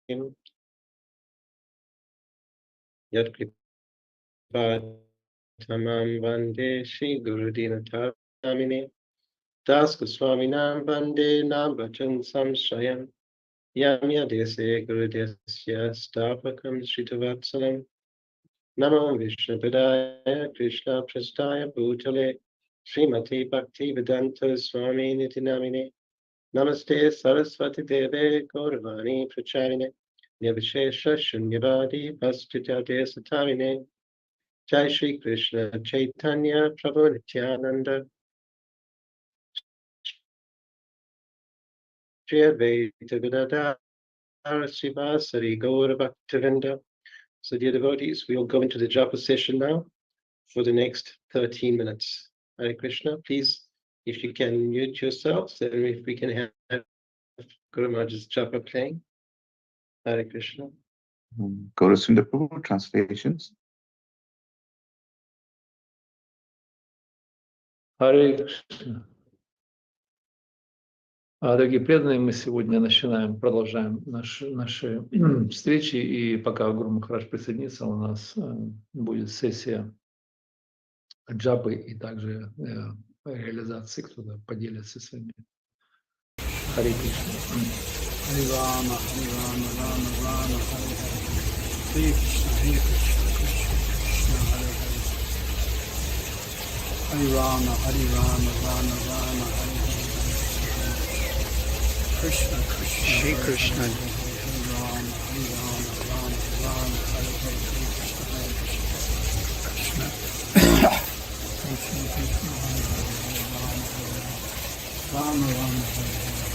Yat Tamam Vande Shri Guru Dinathamine Das Goswami Nam Vande Nam Bhajan Samshayam Yamya Dese Guru Desya Stavakam Shritavatsalam Namo Vishnupadaya Krishna Prastaya Bhutale Srimati Bhaktivedanta Swami Nitinamine Namaste Saraswati Deve Gauravani Pracharine Nirvishesha Shunyavadi Pastitya Satarine Jai Shri Krishna Chaitanya Prabhu Nityananda Shri Advaita Gadadhara Srivasari Gaura Bhaktivedanta. So dear devotees, we will go into the japa session now for the next 13 minutes. Hare Krishna, please, if you can mute yourselves, and if we can have Guru Maharaj's japa playing. Hare Krishna. Gaurasundar Prabhu, translations. Харе Кришна. Дорогие преданные, мы сегодня продолжаем наши встречи, и пока Гуру Махарадж присоединится, у нас будет сессия джапы и также реализации, кто-то поделится своими. Харе Кришна. Харе Рама, Харе Рама, Рама Рама, Харе Харе. Харе Кришна, Харе Кришна, Кришна Харе Харе. Харе Rama, Hare Rama, Rama Rama, Hare Hare. Krishna, Krishna, Shri Krishna, Hare Rama, Hare Rama, Rama Rama, Hare Hare. Krishna, Hare Krishna, Krishna, Krishna, Krishna, Hare Hare, Rama, Rama, Hare Hare.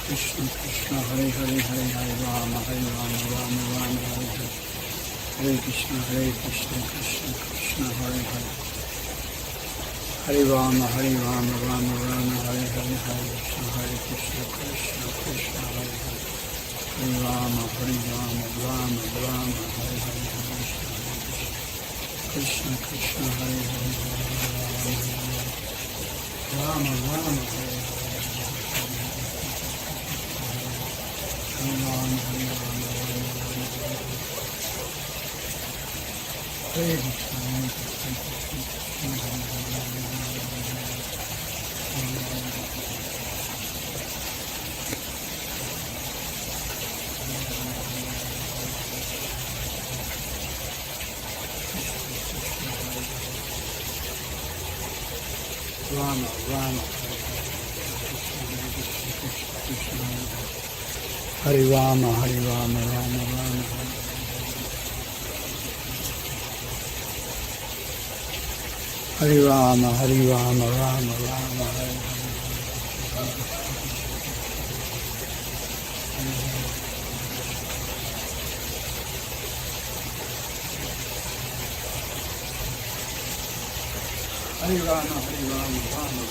Krishna, Krishna, Hare Hare, Hare Hare, Rama, Hare Rama, Rama Rama, Hare Hare. Hare Krishna, Krishna, Krishna, Hare Hare. Hare Rama, Rama Rama, Hare Hare, Hare Krishna, Krishna, Krishna, Hare Hare. Hare Rama, Rama Rama, Hare Hare, Hare Krishna, Krishna, Hare Hare, Rama Rama, Hare Hare. Rama, Rama, Hare Rama, Rama Rama, Hare Rama, Rama Rama, Hare Hare Rama, Rama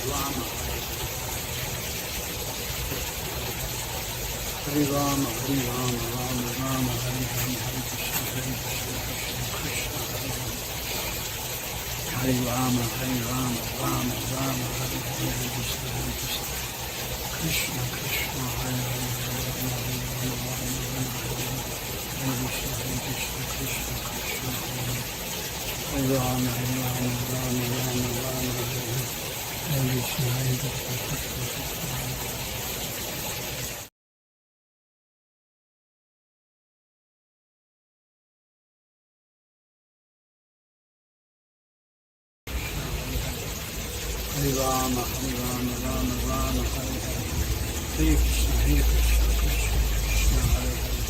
Rama, Hare Rama, Rama Rama, Hare Hare, Hare Krishna, Krishna, Hare Rama, Rama Rama, Hare Hare, Krishna, Krishna, Krishna, Hare Hare, Hare Krishna, Krishna, Krishna, Hare Rama, Rama Rama, Hare Krishna, Hare Krishna. Hare Rama, Rama Rama, Hare Hare. Hare Krishna, Krishna, Krishna, Hare Hare.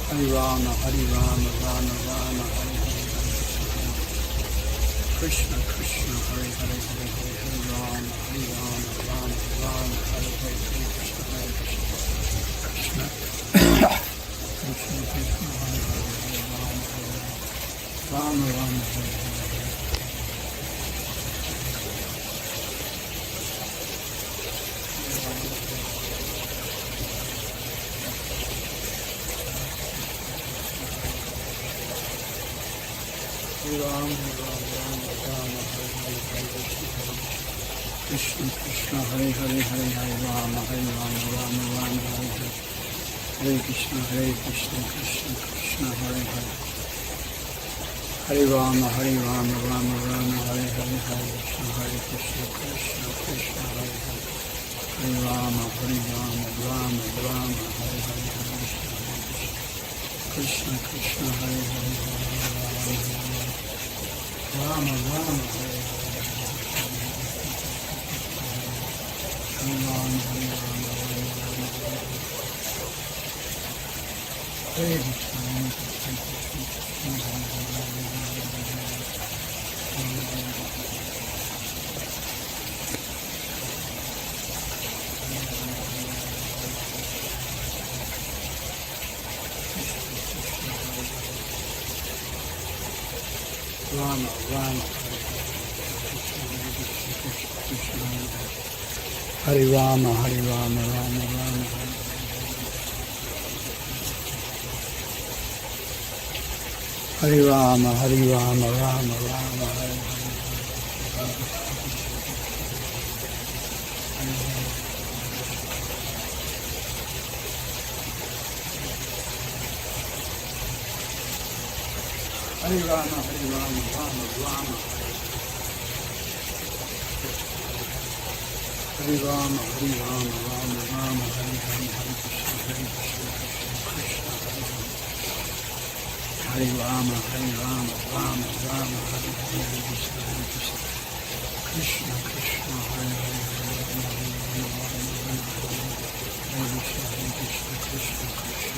Hare Rama, Rama Rama, Hare Hare. Krishna, Krishna, Hare Hare, Hare Hare. Hare Rama, Rama Rama, Hare Hare. Krishna, Hare Krishna, Krishna, Krishna, Hare Hare. Hare Rama, Rama, Hare Hare. Ram, Hare Ram, Ram Ram, Hare Hare, Hare Krishna, Krishna, Hare Hare, Hare Hare Ram, Hare Ram, Ram Ram, Hare Hare. Hare Krishna, Krishna Krishna, Hare Hare. Hare Rama, Hare Rama, Rama Rama, Hare Hare, Hare Krishna, Krishna Krishna, Hare Hare. Hare Rama, Hare Rama, Rama Rama, Hare Hare, Hare Krishna, Krishna, Hare Hare, Rama Rama, Hare Hare. Hare Rama, Hare Rama, Hare Krishna, Rama, Rama, Hare Rama, Hare Rama, Rama Rama, Hare Rama, Hare Rama, Rama Rama, Hare Hare Rama, Hare Rama, Rama Rama, Hare Rama, Hare Rama, Rama Rama, Hare Hare, Hare Krishna, Krishna, Hare Rama, Hare Rama, Rama Rama, Hare Hare, Hare Krishna, Krishna Krishna, Hare Hare, Hare Krishna, Krishna Krishna,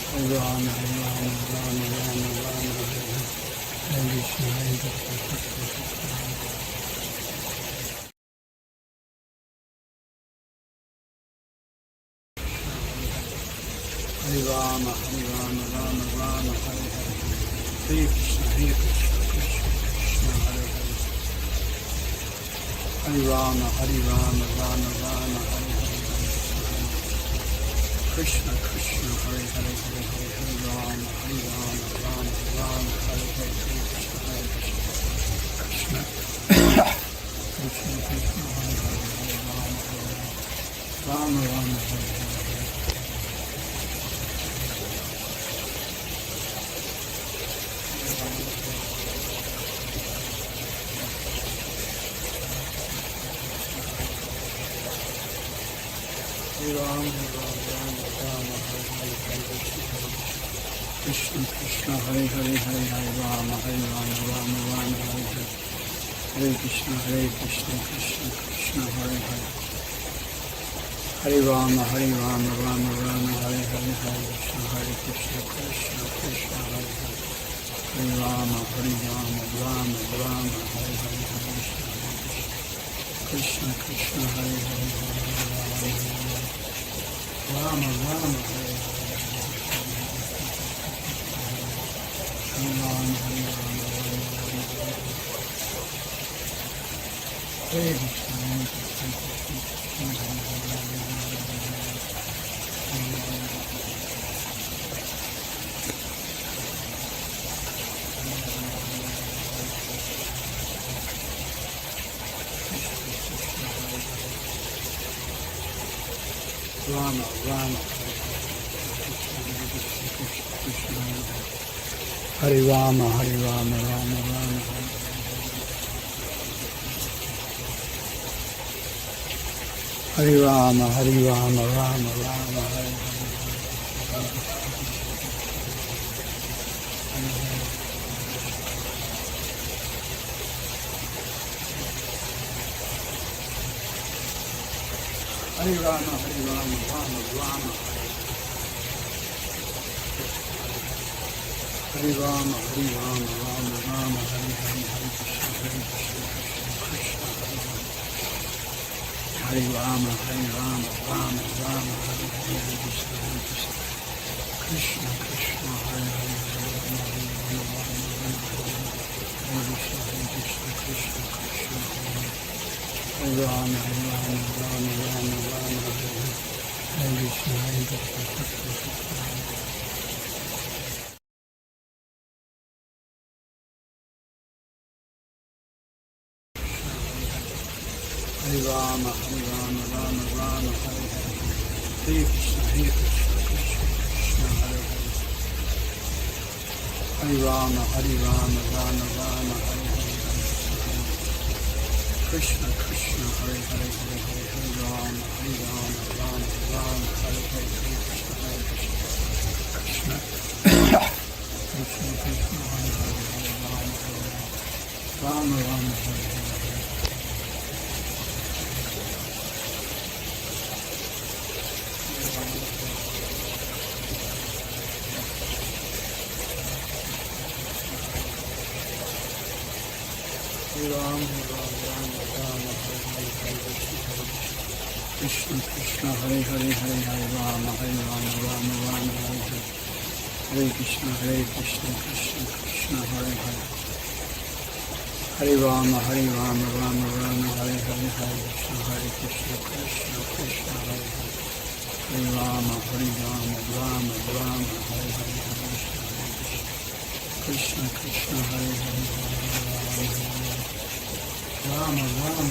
Hare Rama, Hare Rama, Rama Rama, Rama Hare Krishna, Hare Rama, Hare Rama, Rama Rama, Hare Hare, Hare Krishna, Krishna Krishna, Hare Hare. Hare Rama, Hare Rama, Rama Rama, Hare Hare, Krishna Krishna, Hare Hare, Hare Hare, Hare Rama, Hare Rama, Rama Rama, Hare Hare, Hare Krishna, Krishna Krishna, Krishna, Hare Hare, Hare Rama, Rama Rama, Hare Hare. Krishna Krishna, Hare Hare, Hare Hare Rama, Hare Rama, Rama Rama, Hare Hare. Hare Krishna, Krishna Krishna, Hare Hare. Hare Rama, Hare Rama, Rama Rama, Hare Hare, Hare Krishna, Krishna Krishna, Hare Hare. Hare Rama, Hare Rama, Rama Rama, Hare Hare, Hare Krishna, Krishna, Hare Hare, Hare Rama Rama, Hare Hare. Hare Rama, Hare Rama, Hare Krishna, Rama Rama, Hare Rama, Hare Rama, Rama Rama, Hare Rama, Hare Rama, Rama Rama, Hare Hare Rama, Hare Rama, Rama Rama, Hare Rama, Hare Rama, Rama Rama, Hare Hare, Hare Krishna, Krishna, Hare Rama, Hare Rama, Rama Rama, Hare Hare, Hare Krishna, Krishna Krishna, Hare Hare, Hare Krishna, Krishna Krishna, Hare Rama, Hare Rama, Rama Rama, Rama Hare Krishna, Krishna Krishna. Rama, Hare Rama, Rama Rama, Hare Hare. Hare Krishna, Krishna Krishna, Hare Hare. Hare Rama, Hare Rama, Rama Rama, Hare Hare. Krishna Krishna, Hare Hare, Hare Hare, Hare Rama, Hare Rama, Rama Rama, Hare Hare, Hare Krishna, Hare Krishna, Krishna Krishna Krishna, Hare Hare, Hare Rama, Rama Rama, Hare Hare. Hare Ram, Ram, Rama, Hare Hare, Hare Krishna, Krishna, Hare Hare, Hare Hare Rama, Hare Rama, Rama Rama, Hare Hare. Hare Krishna, Krishna Krishna, Hare Hare. Hare Rama, Rama Rama, Hare Hare, Hare Krishna, Krishna Krishna, Hare Hare. Hare Rama, Rama Rama, Hare Hare, Hare Krishna, Krishna, Hare Hare, Hare Rama, Rama,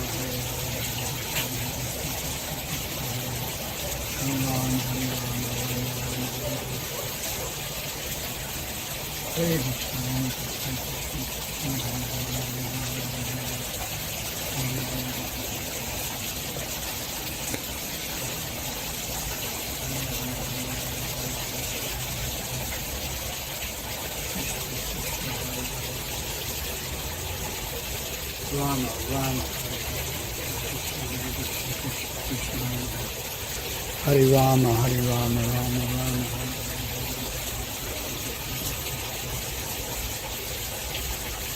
Hare Rama,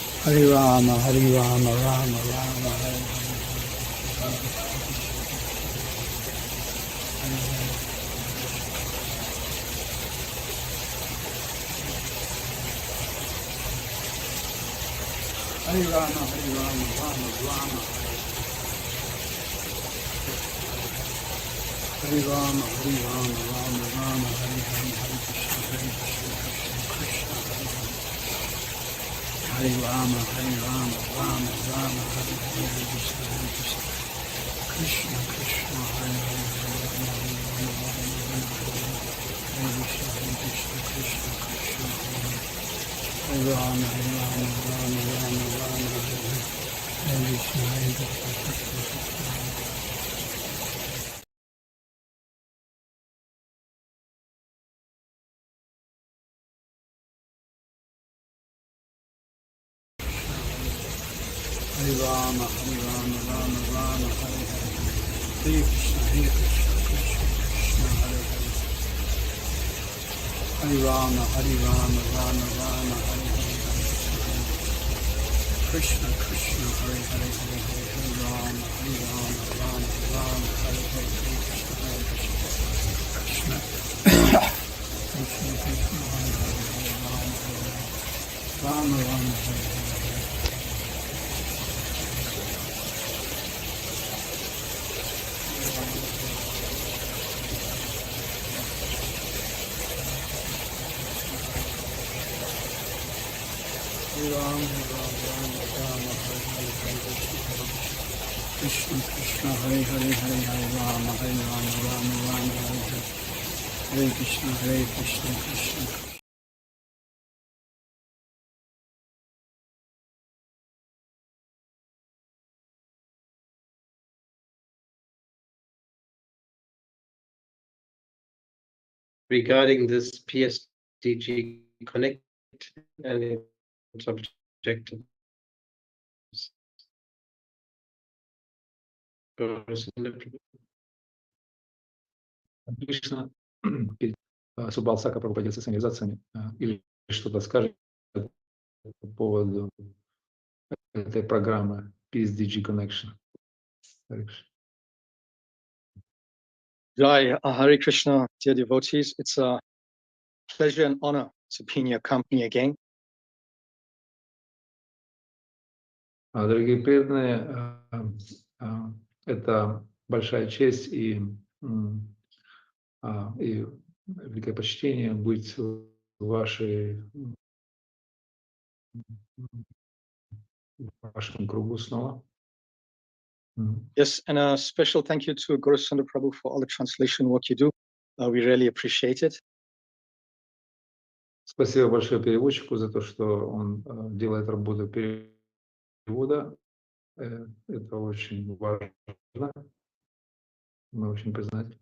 Hare Rama, Hare Krishna, Rama, Rama, Hare Rama, Rama Rama, Hare Rama, Rama Rama, Hare Hare Rama, Rama Rama, Hare Rama, Rama Rama, Hare Hare, Hare Krishna, Krishna Krishna, Hare Rama, Rama Rama, Hare Hare, Hare Krishna, Krishna Krishna, Hare Hare, Hare Krishna, Krishna Krishna, Hare Rama, Rama Rama, Hare Krishna, Krishna. Hare Rama, Rama Rama, Hare Hare. Hare Krishna, Krishna Krishna, Hare Hare. Hare Rama, Rama Rama, Hare Hare. Krishna Krishna, Hare Hare, Hare Hare. Hare Rama, Rama Rama, Hare Hare. Hare Krishna, Krishna Krishna, Hare Hare. Hare Rama, Rama, Hare Hare. Ram, Rama, Hare Hare, Krishna, Krishna, Hare Hare, Hare Rama, Rama Rama, Hare Hare. Hare Krishna, Krishna Krishna. Regarding this PSDG Connect and its objectives. Кришна Субалсака поделится с организациями или что-то скажет по поводу этой программы PSDG Connection. Jai, Hare Krishna, dear devotees. It's a pleasure and honor to be in your company again. Дорогие преданные, это большая честь и великое почтение быть в вашем кругу снова. Yes, and a special thank you to Guru Sundar Prabhu for all the translation work you do. We really appreciate it. Спасибо большое переводчику за то, что он делает работу перевода. Это очень важно. Мы очень признательны.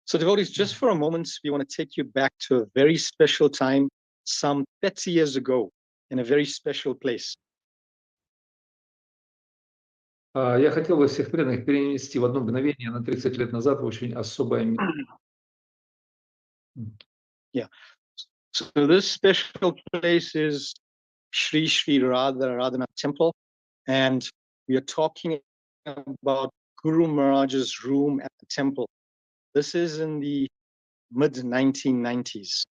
So devotees, just for a moment, we want to take you back to a very special time, some 30 years ago, in a very special place. Я хотел бы всех преданных перенести в одно мгновение на 30 лет назад в очень особое место. Yeah. So this special place is Sri Sri Radha Radhanath Temple, and we are talking about Guru Maharaj's room at the temple. This is in the mid-1990s.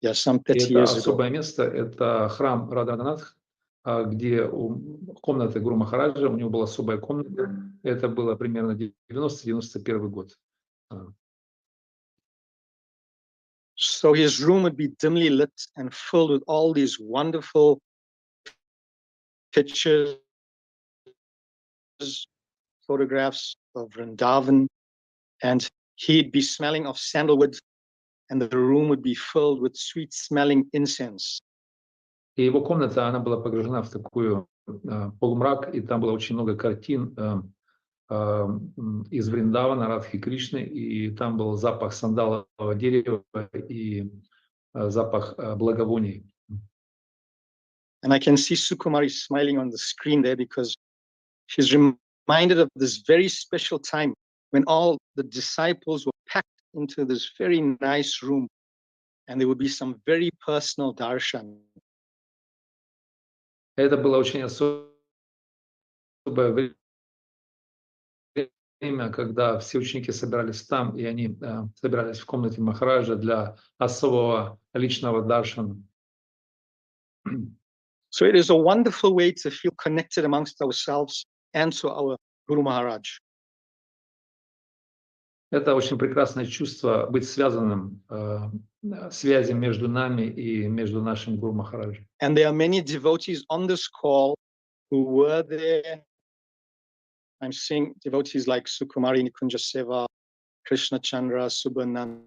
Yeah, some 30 Это years ago. особое место, это храм Радханатх, где комната Гуру Махараджа, у него была особая комната. Это было примерно 90-91 год. So his room would be dimly lit and filled with all these wonderful pictures, photographs of Vrindavan, and he'd be smelling of sandalwood, and the room would be filled with sweet-smelling incense. И его комната, она была погружена в такую полумрак, и там было очень много картин из Вриндавана, Радхи Кришны, и там был запах сандалового дерева и запах благовоний. And I can see Sukumari smiling on the screen there because she's reminded of this very special time when all the disciples were packed into this very nice room, and there would be some very personal darshan. Это было очень особое время, когда все ученики собирались там, и они собирались в комнате Махараджа для особого личного даршана. So it is a wonderful way to feel connected amongst ourselves and to our Guru Maharaj. Это очень прекрасное чувство быть связанным, связи между нами и между нашим Гуру Махараджем. And there are many devotees on this call who were there. I'm seeing devotees like Sukumari Nikunja Seva, Krishna Chandra, Subhananda,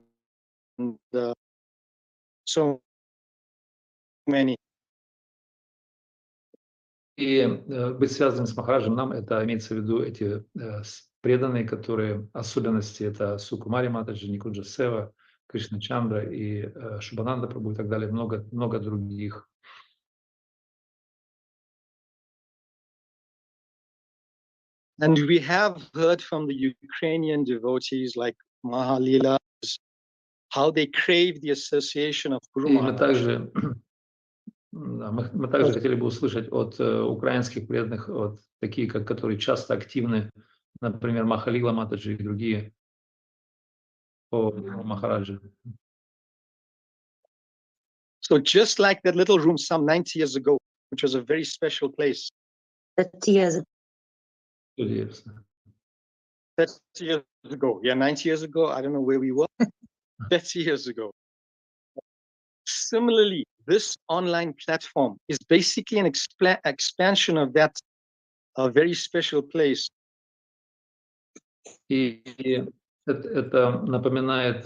so many. И быть связанным с Махараджем нам, это имеется в виду эти преданные, которые особенности, это Сукумари Матаджи, Никунджа Сева, Кришна Чандра и Шубананда Прабху и так далее, много других. And we have heard from the Ukrainian devotees like Mahalila, how they crave the association of Guru И Maharaj. мы также хотели бы услышать от украинских преданных, от такие, которые часто активны, например, Махалила Матаджи и другие по Махараджи. So just like that little room some 90 years ago, which was a very special place. 30 years 30 years ago. Yeah, 90 years ago. I don't know where we were. 30 years ago. Similarly, this online platform is basically an expansion of that very special place. И это напоминает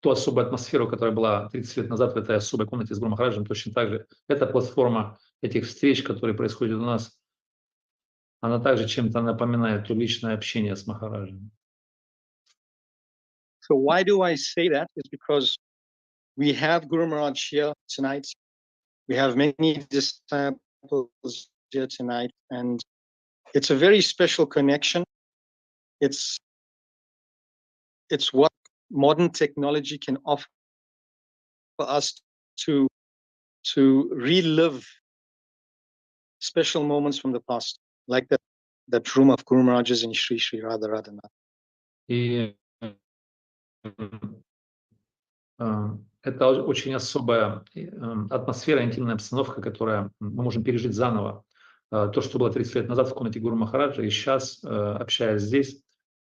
ту особую атмосферу, которая была 30 лет назад в этой особой комнате с Гуру Махараджем. Точно так же эта платформа этих встреч, которые происходят у нас, она также чем-то напоминает то личное общение с Махараджем. So why do I say that? It's because we have Guru Maharaj here tonight. We have many disciples here tonight, and it's a very special connection. It's what modern technology can offer us to relive special moments from the past, like that room of Guru Maharaj's in Sri Sri Radha Radhanath. И это очень особая атмосфера, интимная обстановка, которую мы можем пережить заново. То, что было 30 лет назад в комнате Гуру Махараджа, и сейчас, общаясь здесь,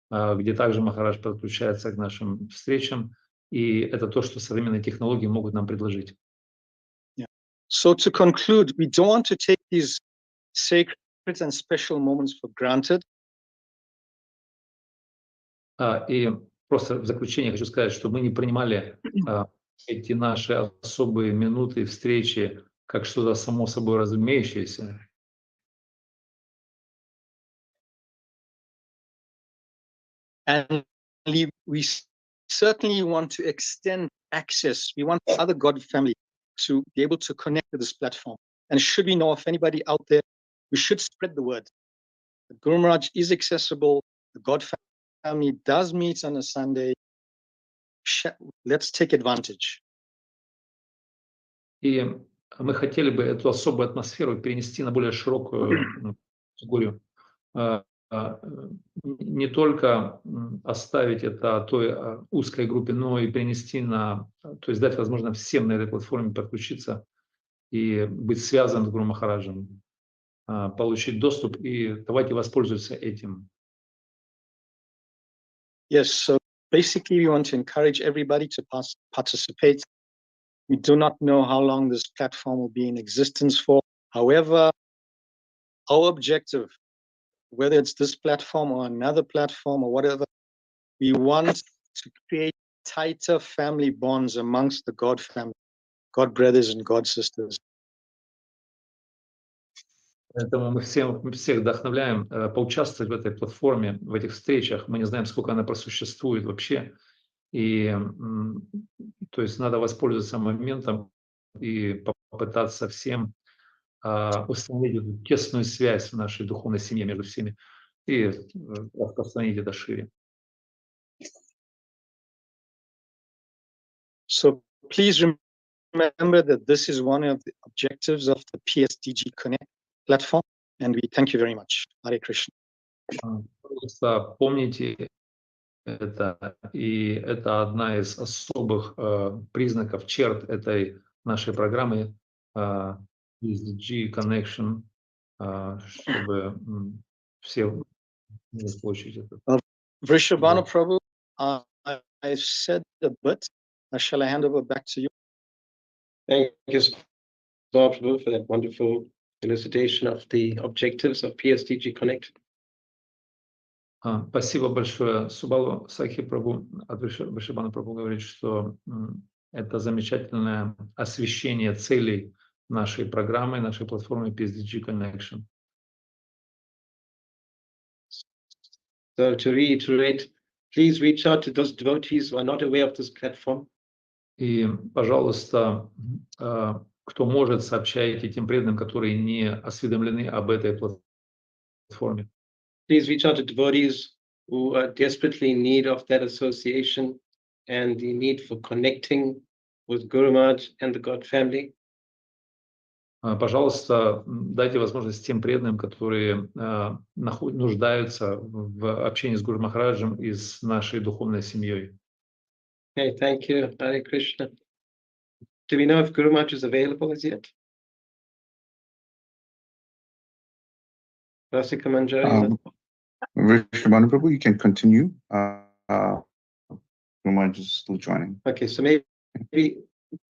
где также Махарадж подключается к нашим встречам, и это то, что современные технологии могут нам предложить. Yeah. So to conclude, we don't want to take these sacred and special moments for granted. И просто в заключение хочу сказать, что мы не принимали эти наши особые минуты встречи как что-то само собой разумеющееся. And we certainly want to extend access. We want other God family to be able to connect to this platform. And should we know of anybody out there, we should spread the word. The Guru Maharaj is accessible. The God family does meet on a Sunday. Let's take advantage. И мы хотели бы эту особую атмосферу перенести на более широкую категорию. Не только оставить это той узкой группе, но и перенести то есть дать возможность всем на этой платформе подключиться и быть связанным с Гуру Махараджем, получить доступ, и давайте воспользоваться этим. Yes, so basically we want to encourage everybody to participate. We do not know how long this platform will be in existence for. However, our objective, whether it's this platform or another platform or whatever, we want to create tighter family bonds amongst the God family, God brothers and God sisters. Поэтому мы всех вдохновляем поучаствовать в этой платформе, в этих встречах. Мы не знаем, сколько она просуществует вообще. И то есть надо воспользоваться моментом и попытаться всем установить эту тесную связь в нашей духовной семье между всеми и распространить это шире. So please remember that this is one of the objectives of the PSDG Connect platform, and we thank you very much. Hare Krishna. Просто помните это, и это одна из особых признаков, черт этой нашей программы PSDG Connection, чтобы все получить это. Vrishabhanu Prabhu, I've said a bit. Shall I hand over back to you? Thank you, Prabhu, for that wonderful elucidation of the objectives of PSDG Connect. Спасибо большое. Субалу Сахи Прабhu, от Вришабхану Прабhu говорит, что это замечательное освещение целей нашей программы, нашей платформы PSDG Connection. So to reiterate, please reach out to those devotees who are not aware of this platform. И, пожалуйста, кто может, сообщайте тем преданным, которые не осведомлены об этой платформе. Please reach out to devotees who are desperately in need of that association and the need for connecting with Guru Maharaj and the God family. Пожалуйста, дайте возможность тем преданным, которые нуждаются в общении с Гуру Махараджем и с нашей духовной семьей. Okay, thank you. Hare Krishna. Do we know if Guru Maharaj is available as yet? Rasika Manjari? Vrishabhanu Prabhu, you can continue. Guru Maharaj is still joining. Okay, so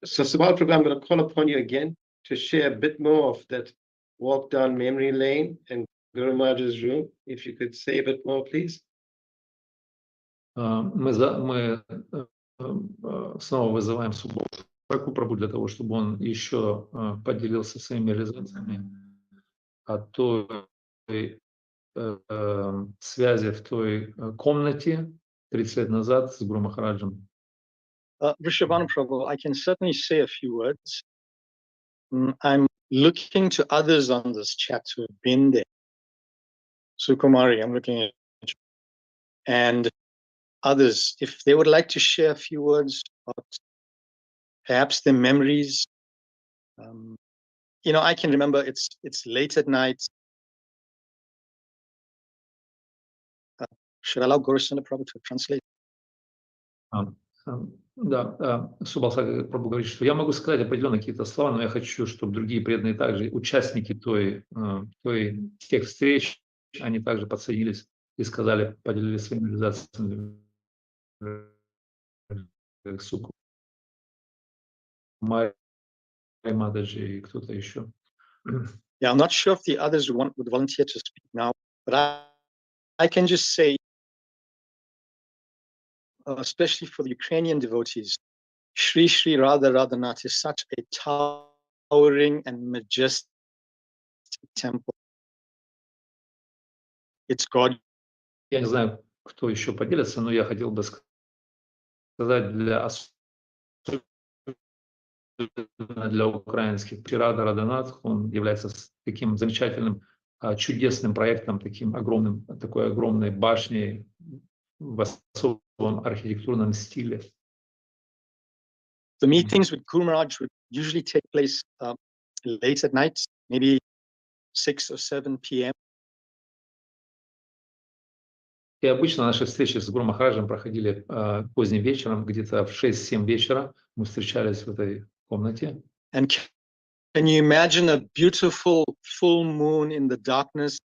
so Subal Prabhu, I'm going to call upon you again to share a bit more of that walk down memory lane and Guru Maharaj's room. If you could say a bit more, please. Мы снова вызываем Субалу Прабhu для того, чтобы он еще поделился своими реализациями о той связи в той комнате 30 лет назад с Гуру Махараджем. Vrishabhanu Prabhu, I can certainly say a few words. I'm looking to others on this chat who have been there. Sukumari, I'm looking at you. And others, if they would like to share a few words about perhaps their memories. I can remember it's late at night. Should I allow Gurusana Prabhu to translate? Да, Субал Прабhu говорит, что я могу сказать определенно какие-то слова, но я хочу, чтобы другие преданные также, участники тех встреч, они также подсоединились и сказали, поделились своими реализациями. Суку, Майя Мададжи и кто-то еще. Yeah, I'm not sure if the others would volunteer to speak now, but I can just say, especially for the Ukrainian devotees, Shri Shri Radha Radhanath is such a towering and majestic temple. It's God. Я не знаю, кто еще поделится, но я хотел бы сказать для украинских. Рада Радонат, он является таким замечательным, чудесным проектом, такой огромной башней в особом архитектурном стиле. The meetings with Guru Maharaj would usually take place late at night, maybe 6 or 7 p.m. И обычно наши встречи с Гуру Махараджем проходили поздним вечером, где-то в 6-7 вечера мы встречались в этой комнате. And can you imagine a beautiful full moon in the darkness,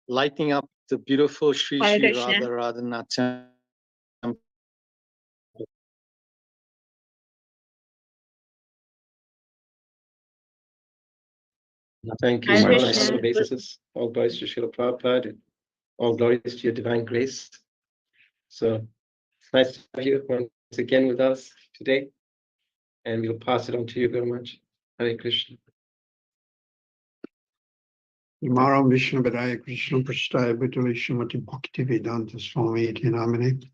lighting up the beautiful Shri Shri Radha Radhanath temple? Thank you so much for the basis. All glories to Srila Prabhupada. All glories to your divine grace. So nice to have you once again with us today. And we'll pass it on to you very much. Hare Krishna. Namaram Vishnu Padaya Krishna Prasthaya Bhutale Srimati Bhaktivedanta Swami iti namine.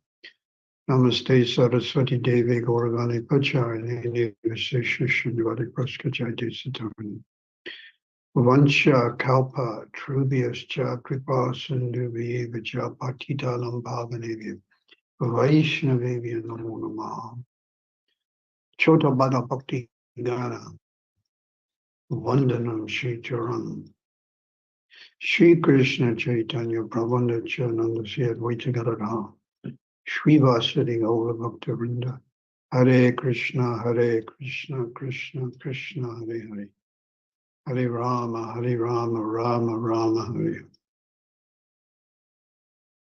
Namaste Saraswati Devi Gauravani Pacharani Nivasesha Shinvadi Praskajayate Satamani. Vansha Kalpa Trubhyascha Kripa Sindhuvi Vaja Patidalam Bhavanevya Vaishnavevya Namo Namaha. Chota Bada Bhakti Gana Vandanam Shri Charan Shri Krishna Chaitanya Prabhupada Chananda Sri Advaita Gadadha Shri Vasudeva Gaura Bhaktivinoda Hare Krishna Krishna Krishna Hare Hare Hare Rama Rama Rama Hare.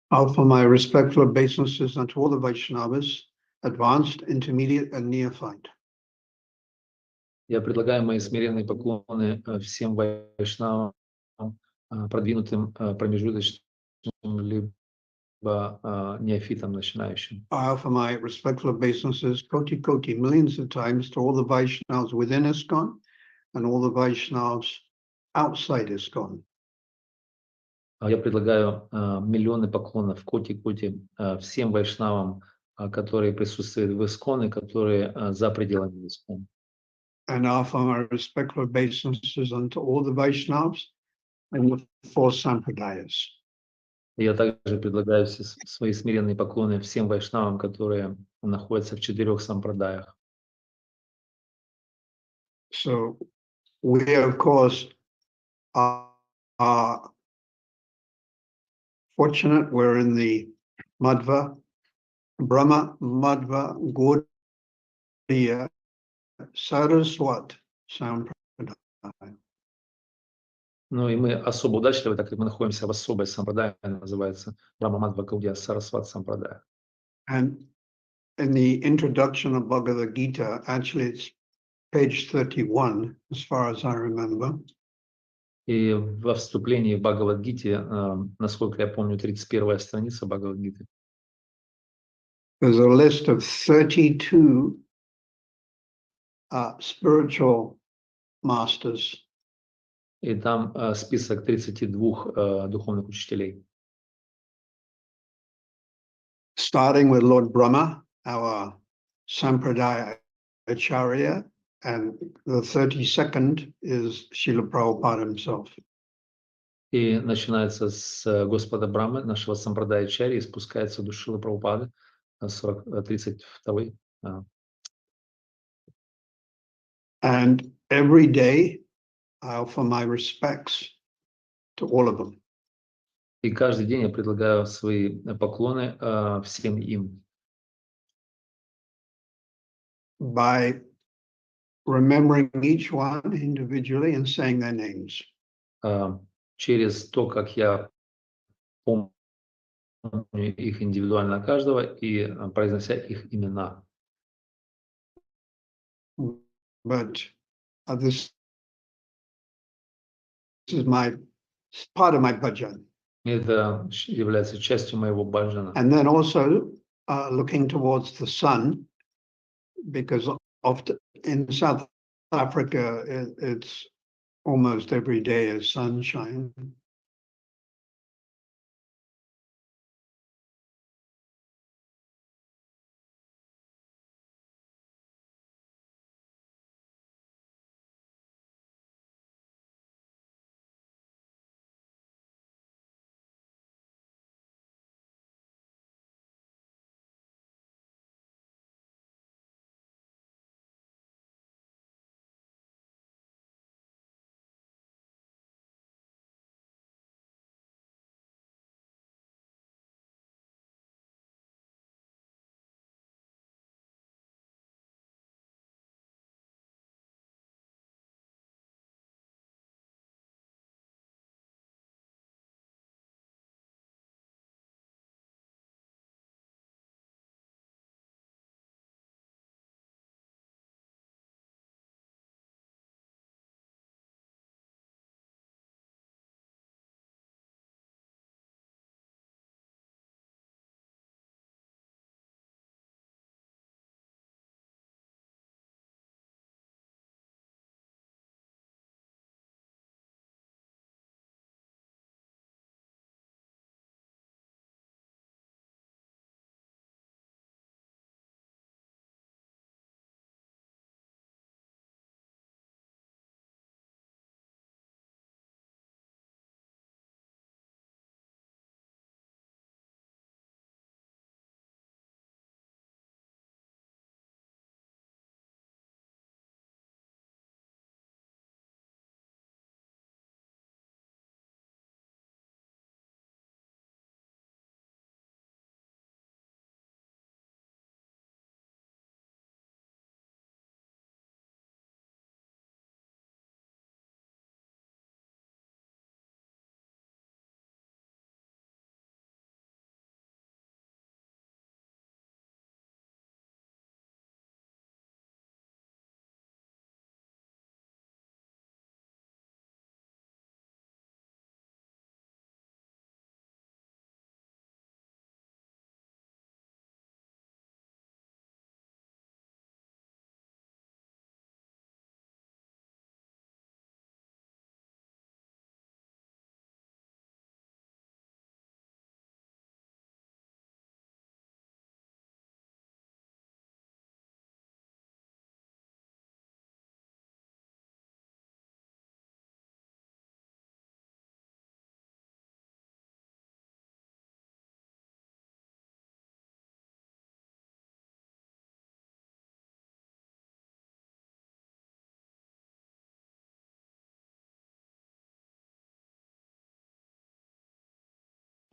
I offer my respectful obeisances unto all the Vaishnavas, advanced, intermediate, and neophyte. Я предлагаю мои смиренные поклоны всем вайшнавам, продвинутым, промежуточным, либо неофитам начинающим. I offer my respectful obeisances koti millions of times to all the Vaishnavas within ISKCON and all the Vaishnavas outside ISKCON. Я предлагаю миллионы поклонов, коти всем вайшнавам, которые присутствуют в ISKCON и которые за пределами ISKCON. And I offer my respectful obeisances unto all the Vaishnavas and the 4 Sampradayas. Я также предлагаю свои смиренные поклоны всем вайшнавам, которые находятся в 4 сампрадаях. So we, of course, are fortunate. We're in the Madhva, Brahma, Madhva, Gaudiya, Saraswat Sampradaya. Ну и мы особо удачливы, так как мы находимся в особой сампрадае, называется Брахма-мадхва Гаудия Сарасват сампрадая. And in the introduction of Bhagavad Gita, actually it's page 31, as far as I remember. И во вступлении в Бхагавад-гите, насколько я помню, 31-я страница Бхагавад-гиты. There's a list of 32 spiritual masters. И там список 32 духовных учителей. Starting with Lord Brahma, our Sampradaya Acharya, and the 32nd is Srila Prabhupada himself. И начинается с Господа Брамы, нашего сампрадая Ачарьи, и спускается до Шрилы Прабхупады, 32-й. And every day I offer my respects to all of them. И каждый день я предлагаю свои поклоны всем им. By remembering each one individually and saying their names. Через то, как я помню их индивидуально каждого и произнося их имена. But at the is part of my bhajan. Это является частью моего баджана. And then also looking towards the sun, because often in South Africa, it's almost every day is sunshine.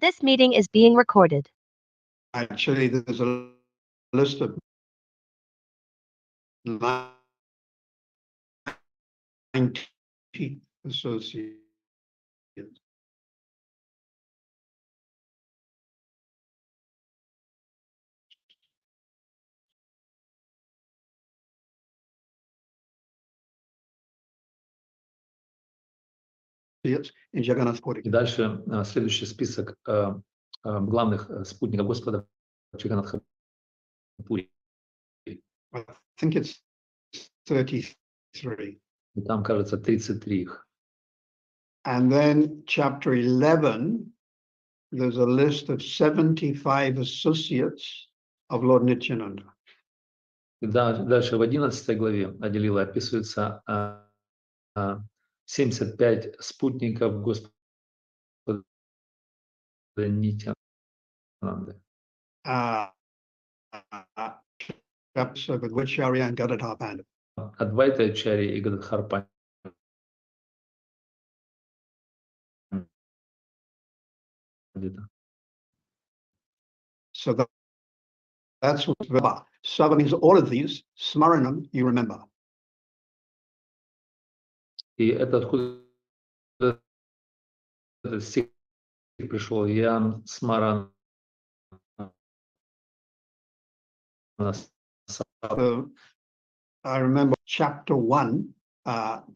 This meeting is being recorded. Actually, there's a list of 90 associates. In Jagannath Puri. И дальше следующий список главных спутников Господа в Джаганнатхапури. I think it's 33. И там, кажется, 33 их. And then chapter 11, there's a list of 75 associates of Lord Nityananda. И дальше в 11 главе Адилила описывается 75 спутников Господа Нитянанды. Chapter with Acharya and Gadadhar Pandit. Адвайта Ачарья и Гададхар Пандита. So that's what Vibha. Sava means all of these. Smaranam, you remember. И это откуда этот стих пришел. Я смаран. So I remember chapter 1,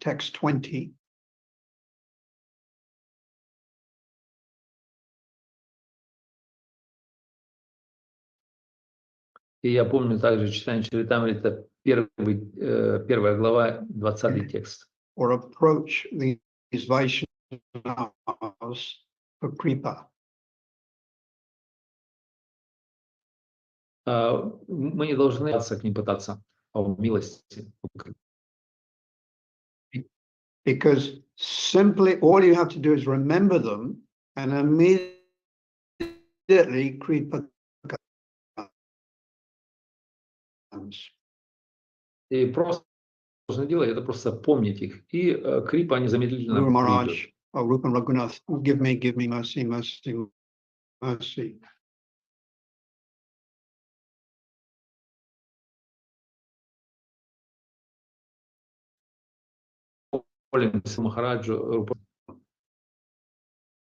text 20. И я помню также читание Чаритамрита, первая глава, 20 текст. or approach these Vaishnavas for kripa. Мы не должны к ним пытаться о милости. Because simply all you have to do is remember them and immediately kripa comes. И просто нужно делать, это просто помнить их. И крипа незамедлительно Guru Maharaj придет. or Rupa Raghunath, give me mercy, mercy, mercy. Молимся Махараджу.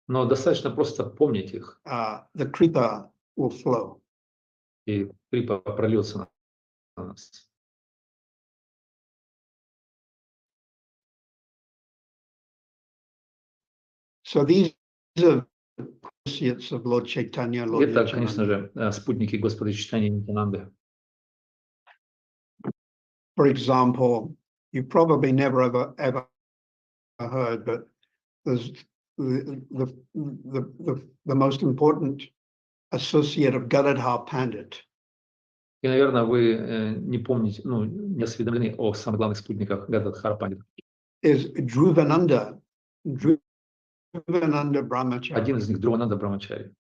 Но достаточно просто помнить их, The kripa will flow. и крипа прольется на нас. So these are associates of Lord Chaitanya, Lord Это, конечно Nityananda. же, спутники Господа Чайтаньи Нитянанды. For example, you probably never ever heard, but there's the most important associate of Gadadhar Pandit И, наверное, вы не помните, не осведомлены о самых главных спутниках Гададхара Пандита. is Dhruvananda Brahmachari. Один из них Друвананда Брамачари.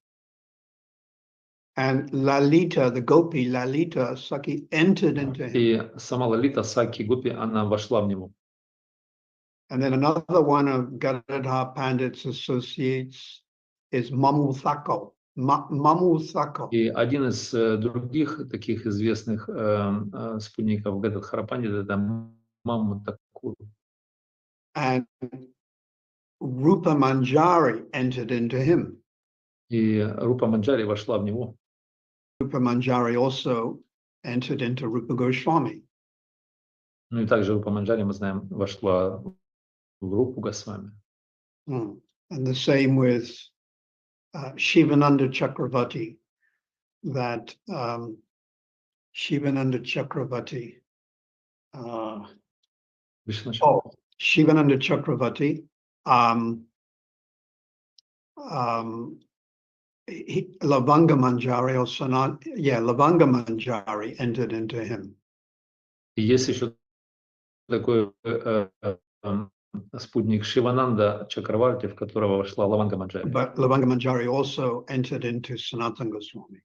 And Lalita, the Gopi, Lalita Saki entered into him. И сама Лалита Саки Гупи, она вошла в него. And then another one of Gadadhar Pandit's associates is Mamu Thakko. Mamu Thakko. И один из других таких известных спутников Гададхара Пандита это Маму Такур. And Rupa Manjari entered into him. И Рупа Манджари вошла в него. Rupa Manjari also entered into Rupa Goswami. Ну и также Рупа Манджари, мы знаем, вошла в Рупу Госвами. And the same with Shivananda Chakravarti, that Shivananda Chakravarti, Shivananda Chakravarti, Lavanga Manjari or Sanat, Lavanga Manjari entered into him. И есть еще такой спутник Шивананда Чакраварти, в которого вошла Лаванга Манджари. But Lavanga Manjari also entered into Sanatana Goswami.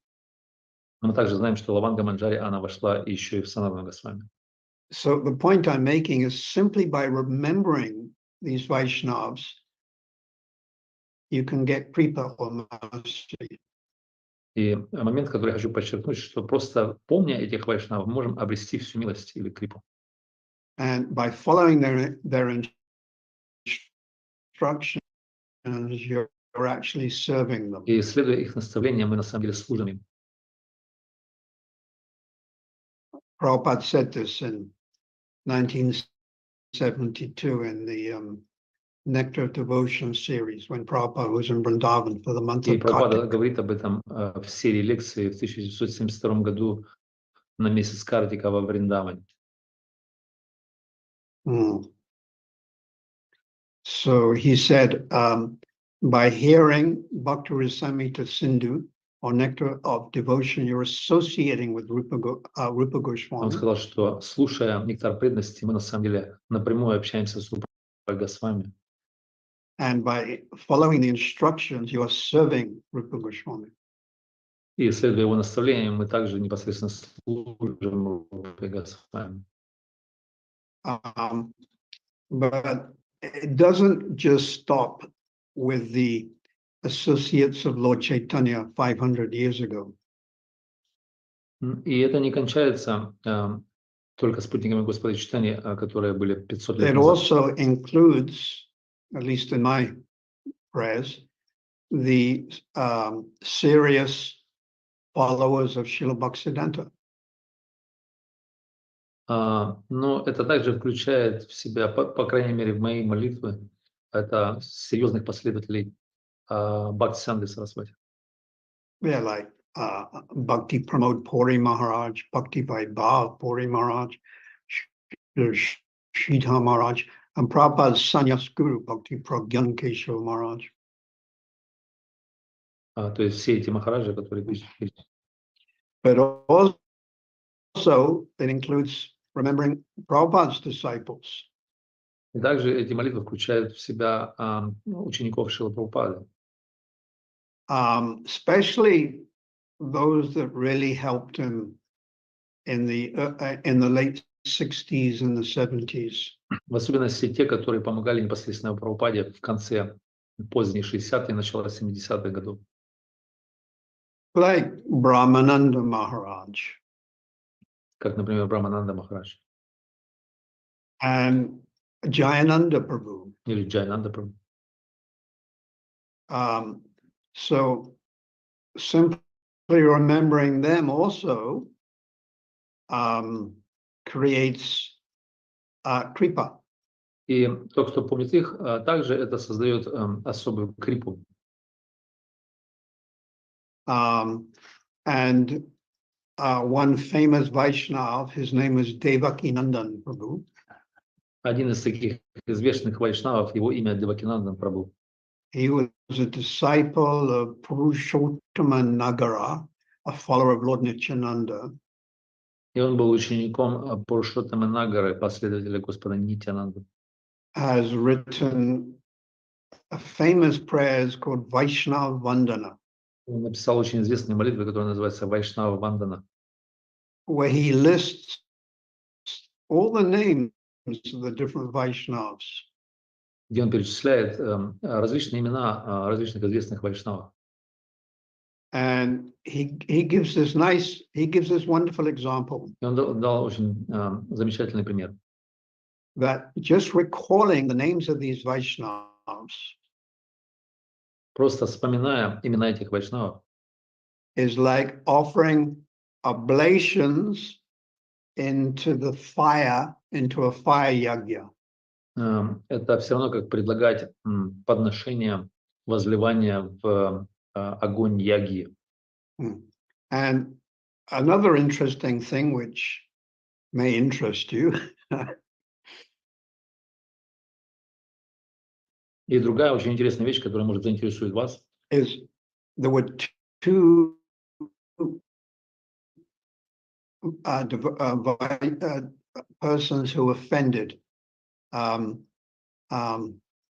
Но мы также знаем, что Лаванга Манджари, она вошла еще и в Санатана Госвами. So the point I'm making is simply by remembering these Vaishnavas, you can get kripa or mercy. И момент, который я хочу подчеркнуть, что просто помня этих вайшнавов, мы можем обрести всю милость или крипу. And by following their instructions, you're actually serving them. И следуя их наставлениям, мы на самом деле служим им. Prabhupada said this in 1972 in the Nectar of Devotion series when Prabhupada was in Vrindavan for the month И of Прабхупада Kartik. говорит об этом в серии лекций в 1972 году на месяц Картика во Вриндаване. So he said, by hearing Bhakti Rasamrita Sindhu or Nectar of Devotion, you're associating with Rupa Он Goswami. сказал, что слушая нектар преданности, мы на самом деле напрямую общаемся с Рупой Госвами. And by following the instructions, you are serving Rupa Goswami. И следуя его наставлениям, мы также непосредственно служим Рупе Госвами. But it doesn't just stop with the associates of Lord Chaitanya 500 years ago. И это не кончается только спутниками Господа Чайтаньи, которые были 500 лет It назад. also includes, at least in my prayers, the serious followers of Srila Bhaktivedanta. Но это также включает в себя, по крайней мере, в моей молитве, это серьезных последователей Бхактивиданты Сарасвати. Yeah, like Bhakti Pramod Puri Maharaj, Bhakti Vaibhav Puri Maharaj, Shridhar Maharaj, and Prabhupada's Sannyas Guru, Bhakti Pragyan Keshav Maharaj. То есть все эти махараджи, которые But also it includes remembering Prabhupada's disciples. И также эти молитвы включают в себя учеников Шрилы Прабхупады. Especially those that really helped him in the late 60s and the 70s. В особенности те, которые помогали непосредственно Прабхупаде в конце поздних 60-х и начало 70-х годов. Like Brahmananda Maharaj. Как, например, Брахмананда Махарадж. And Jayananda Prabhu. Или Джайнанда Прабху. So simply remembering them also creates kripa. И тот, кто помнит их, также это создает особую крипу. And one famous Vaishnava, his name is Devakinandan Prabhu. Один из таких известных вайшнавов, его имя Девакинандан Прабху. He was a disciple of Purushottama Nagara, a follower of Lord Nityananda. И он был учеником Пурушоттамы Нагары, последователя Господа Нитянанды. Has written a famous prayers called Vaishnava Vandana. Он написал очень известную молитву, которая называется Вайшнава Вандана, where he lists all the names of the different Vaishnavas. где он перечисляет различные имена различных известных вайшнавов. And he gives this wonderful example И он дал очень замечательный пример. that just recalling the names of these Vaishnavas Просто вспоминая имена этих вайшнавов, is like offering oblations into a fire yagya. Это все равно как предлагать подношение, возливание в огонь яги. And another interesting thing which may interest you И другая очень интересная вещь, которая может заинтересует вас, is there were two persons who offended.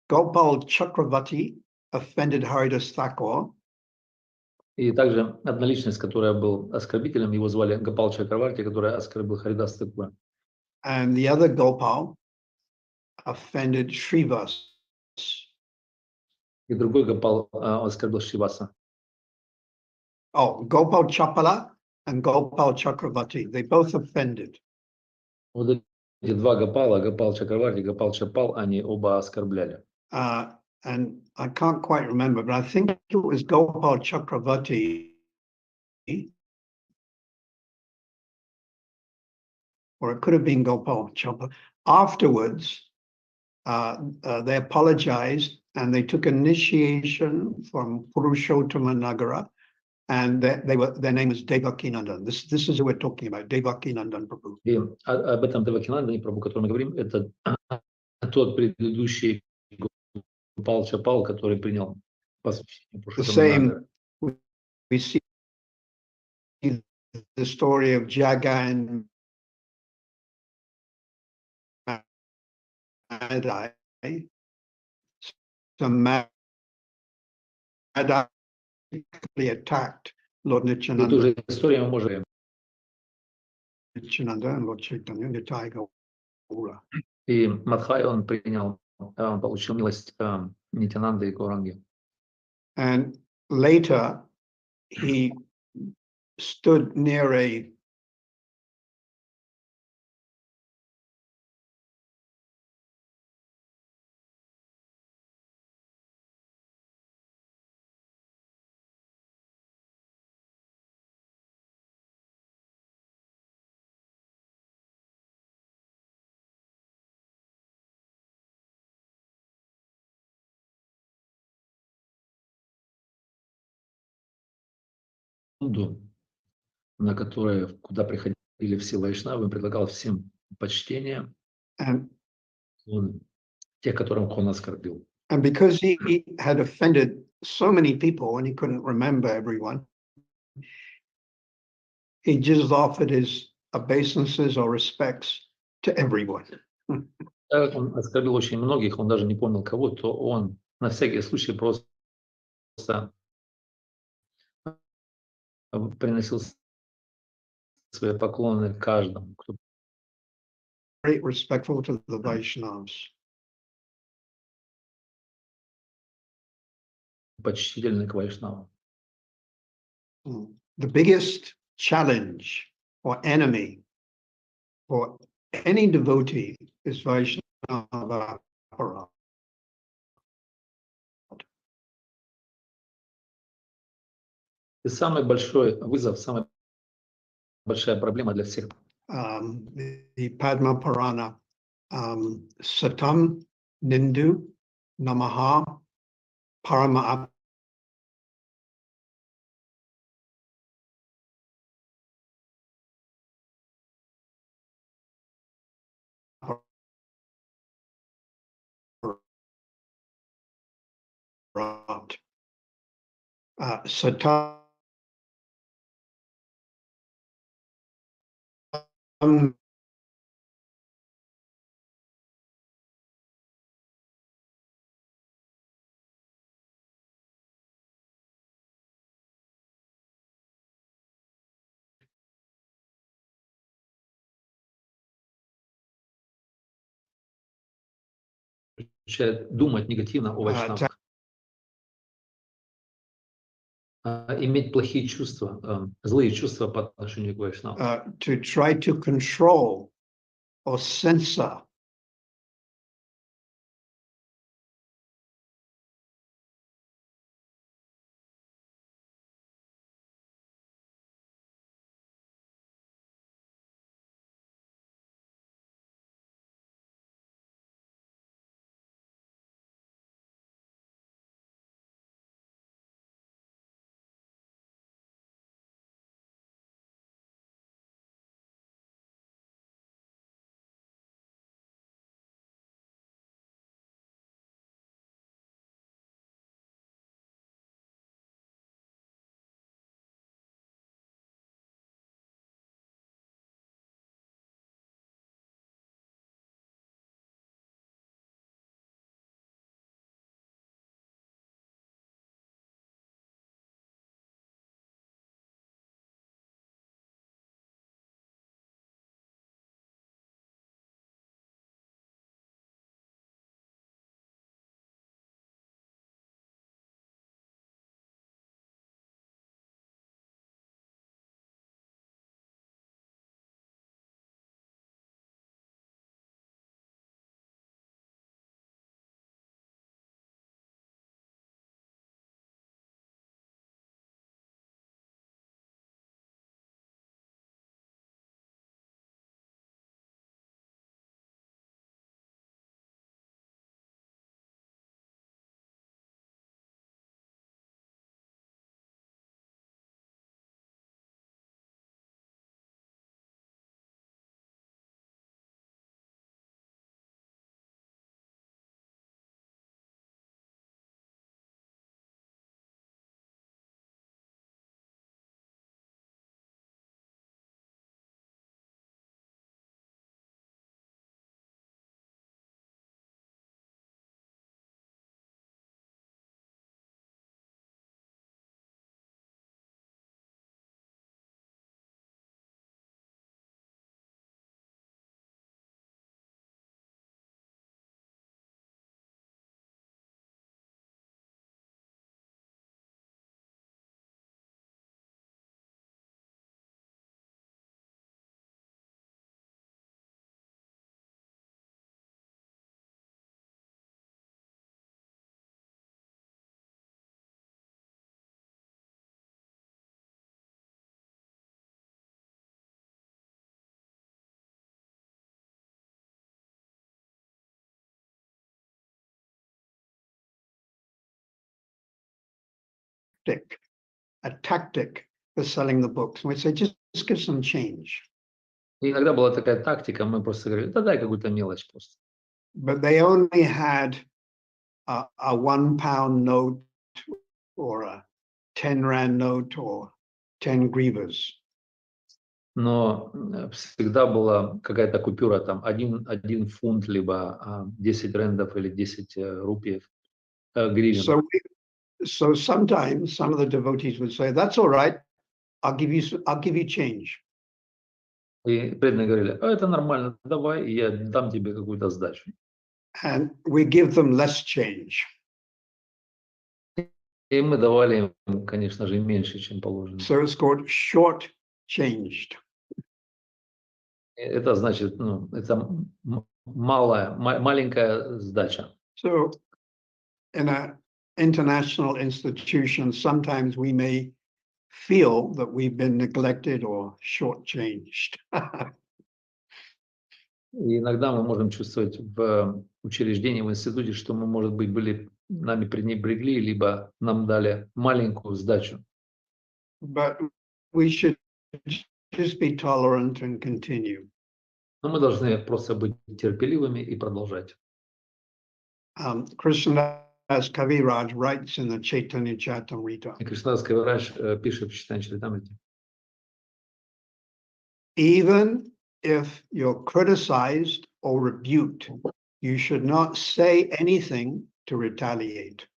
Gopal Chakravarti offended Haridas Thakur. и также одна личность, которая был оскорбителем, его звали Гопал Чакраварти, который оскорбил Харидас Такура. And the other Gopal offended Srivas. И другой Гопал оскорбил Шриваса. Oh, Gopal Chapala and Gopal Chakravarti, they both offended. Вот эти два Гопала, Гопал Чакраварти, Гопал Чапал, они оба оскорбляли. And I can't quite remember, but I think it was Gopal Chakravarti or it could have been Gopal Chapala. Afterwards, they apologized and they took initiation from Purushottama Nagara, and their name is Devakinandan. This is who we're talking about, Devakinandan Prabhu. И об этом Девакинандане Прабху, о котором мы говорим, это тот предыдущий Гопал Чапал, который принял посвящение The Пурушоттамы Нагары. same, we see the story of Jaga and Madai. So Madai attacked Lord И ту Nityananda, же историю мы можем. and Lord Chaitanya, Nitai Gaura. И Мадхай он принял, он получил милость Нитянанды и Гауранги. And later, he stood near a на куда приходили все вайшнавы, предлагал всем почтение, And, тех, которых он оскорбил. and because he had offended so many people and he couldn't remember everyone, he just offered his obeisances or respects to everyone. Так как он оскорбил очень многих, он даже не помнил кого, то он на всякий случай просто приносил свои поклоны каждому, кто Very respectful to the Vaishnavas. почтительный к вайшнавам. The biggest challenge or enemy for any devotee is Vaishnava aparad. И самый большой вызов, самая большая проблема для всех. The Padma Purana, Satam Nindu Namaha Parama Aparad. Satam Начинает думать негативно о вайшнавах. Иметь плохие чувства, злые чувства по отношению к вайшнавам. to try to control or censor a tactic for selling the books. And we say, just give some change. И иногда была такая тактика, мы просто говорили, да дай какую-то мелочь просто. But they only had a £1 note or a 10 Rand note or 10 grivas. Но всегда была какая-то купюра, там, один фунт, либо 10 рендов или 10 рупиев, гривен. So sometimes some of the devotees would say, that's all right, I'll give you change. И преданные говорили, это нормально, давай, я дам тебе какую-то сдачу. And we give them less change. И мы давали им, конечно же, меньше, чем положено. So it's called short-changed. Это значит, ну, это маленькая сдача. So in an international institution, sometimes we may feel that we've been neglected or shortchanged. И иногда мы можем чувствовать в учреждении, в институте, что мы, может быть, нами пренебрегли, либо нам дали маленькую сдачу. But we should just be tolerant and continue. Но мы должны просто быть терпеливыми и продолжать. Krishna Das Kaviraj writes in the Chaitanya Charitamrita, И Кришнадас Кавирадж пишет в Чайтанья Чаритамрите. even if you're criticized or rebuked, you should not say anything to retaliate.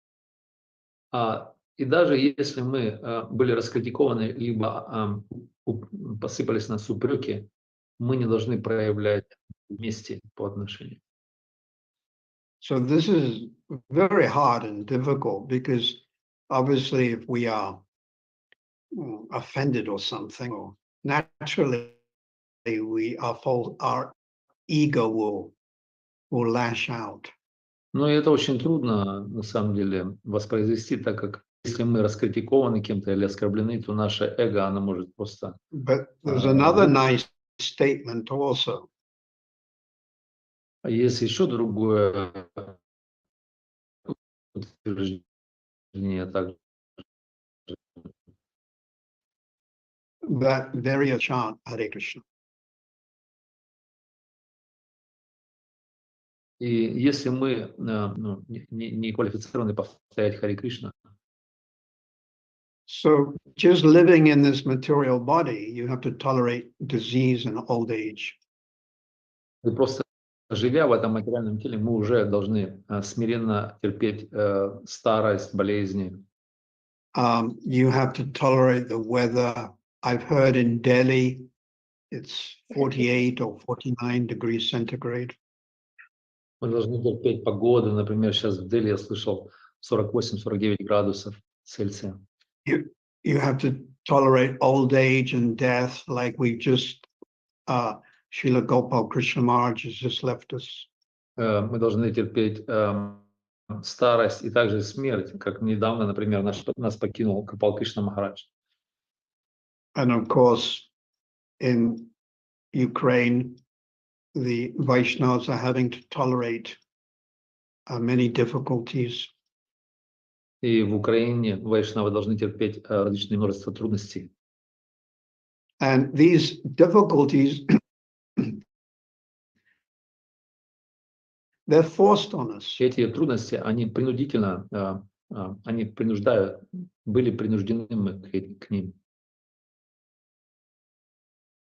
И даже если мы были раскритикованы, либо посыпались нас упреки, мы не должны проявлять мести по отношению. So this is very hard and difficult because obviously if we are offended or something, or naturally our ego will lash out. Но это очень трудно, на самом деле, воспроизвести, так как если мы раскритикованы кем-то или оскорблены, то наше эго, оно может просто... But there's another nice statement also. Есть еще другое утверждение также. That very chant, Hare Krishna. И если мы не квалифицированы повторять Харе Кришна, So just living in this material body, you have to tolerate disease and old age. и просто живя в этом материальном теле, мы уже должны смиренно терпеть старость, болезни. You have to tolerate the weather. I've heard in Delhi, it's 48 or 49 degrees centigrade. Мы должны терпеть погоду. Например, сейчас в Дели я слышал 48-49 градусов Цельсия. You have to tolerate old age and death, like we just, Srila Gopal Krishna Maharaj has just left us. Мы должны терпеть старость и также смерть, как недавно, например, нас покинул Гопал Кришна Махарадж. And of course, in Ukraine, the Vaishnavas are having to tolerate many difficulties. И в Украине вайшнавы должны терпеть различные множество трудностей. And these difficulties, they're forced on us. Эти трудности, они принудительно, они были принуждены мы к ним.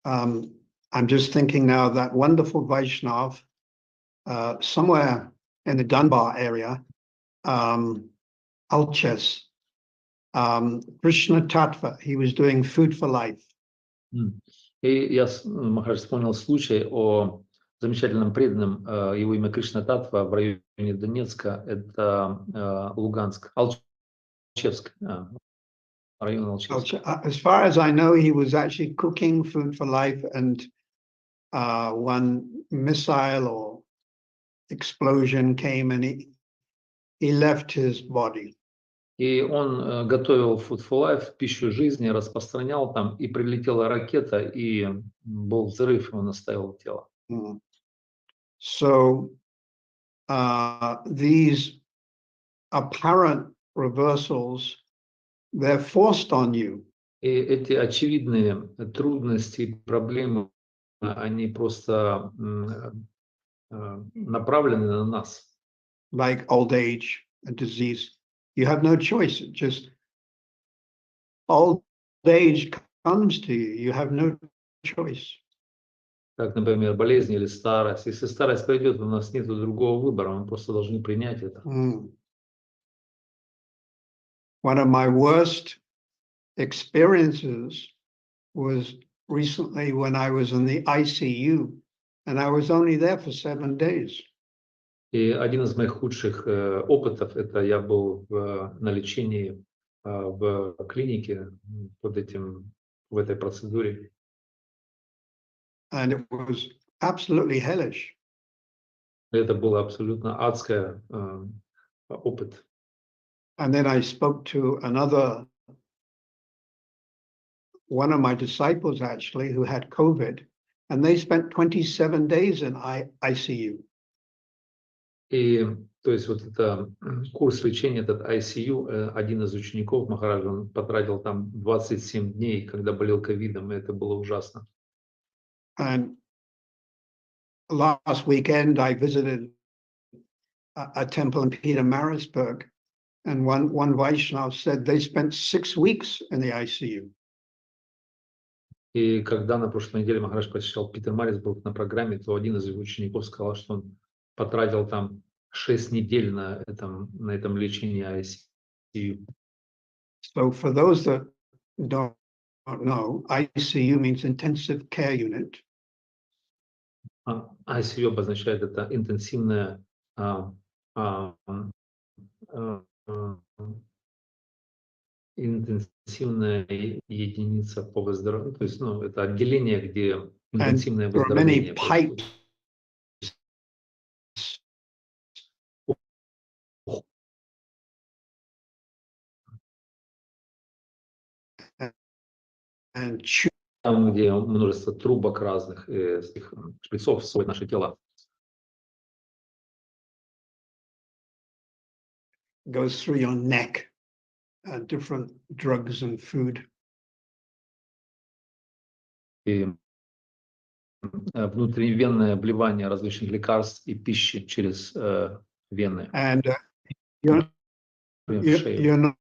I'm just thinking now that wonderful Vaishnav, somewhere in the Dunbar area, Alches, Krishna Tattva, he was doing Food for Life. И я, Махарадж, вспомнил случай о замечательном преданном, его имя Кришна Татва, в районе Донецка, это Луганск, Алчевск, район Алчевск. As far as I know, he was actually cooking Food for Life, and one missile or explosion came and he left his body. И он готовил Food for Life, пищу жизни, распространял там, и прилетела ракета, и был взрыв, и он оставил тело. So these apparent reversals, they're forced on you. И эти очевидные трудности и проблемы, они просто направлены на нас. like old age and disease. You have no choice. It just old age comes to you. You have no choice. Как, например, болезнь или старость. Если старость придет, у нас нет другого выбора, мы просто должны принять это. Mm. One of my worst experiences was recently when I was in the ICU, and I was only there for 7 days. И один из моих худших опытов, это я был на лечении в клинике в этой процедуре. And it was absolutely hellish. Это было абсолютно адское опыт. And then I spoke to one of my disciples actually, who had COVID, and they spent 27 days in ICU. И то есть вот это курс лечения, этот ICU, один из учеников Махараджа, он потратил там 27 дней, когда болел ковидом, и это было ужасно. And last weekend I visited a temple in Peter Marisburg, and one Vaishnava said they spent 6 weeks in the ICU. И когда на прошлой неделе Махарадж посещал Питер-Марицбург на программе, то один из его учеников сказал, что он потратил там 6 недель на этом лечении ICU. So for those that don't know, ICU means intensive care unit. ICU обозначает это интенсивная интенсивная единица по выздоровлению, то есть, это отделение, где интенсивное And there are many выздоровление pipes and там, где множество трубок разных, шприцов сводят наши тела. goes through your neck, different drugs and food. И внутривенное вливание различных лекарств и пищи через вены. And в you're not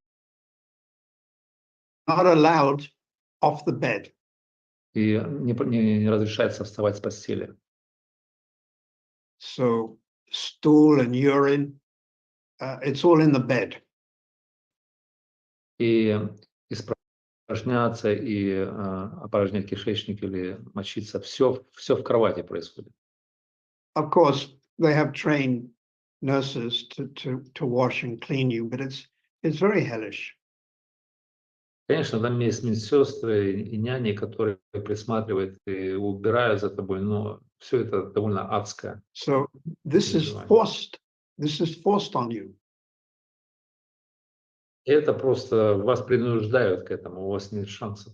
allowed off the bed. И не разрешается вставать с постели. So stool and urine, it's all in the bed. И испражняться, и опорожнять кишечник или мочиться, все в кровати происходит. Of course, they have trained nurses to wash and clean you, but it's very hellish. Конечно, там есть медсестры и няни, которые присматривают и убирают за тобой, но все это довольно адское. So this is forced on you. И это просто вас принуждают к этому, у вас нет шансов.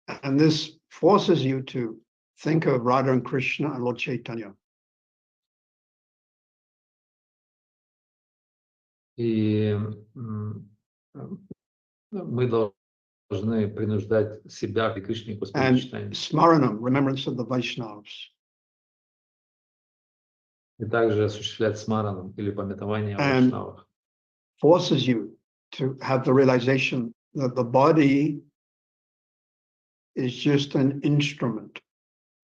And this forces you to think of Radha and Krishna and Lord Chaitanya. И мы должны принуждать себя к Кришне и Господу And Чайтанье. Smaranam, remembrance of the Vaishnavas. И также осуществлять смаранам или памятование о And вайшнавах. forces you to have the realization that the body is just an instrument.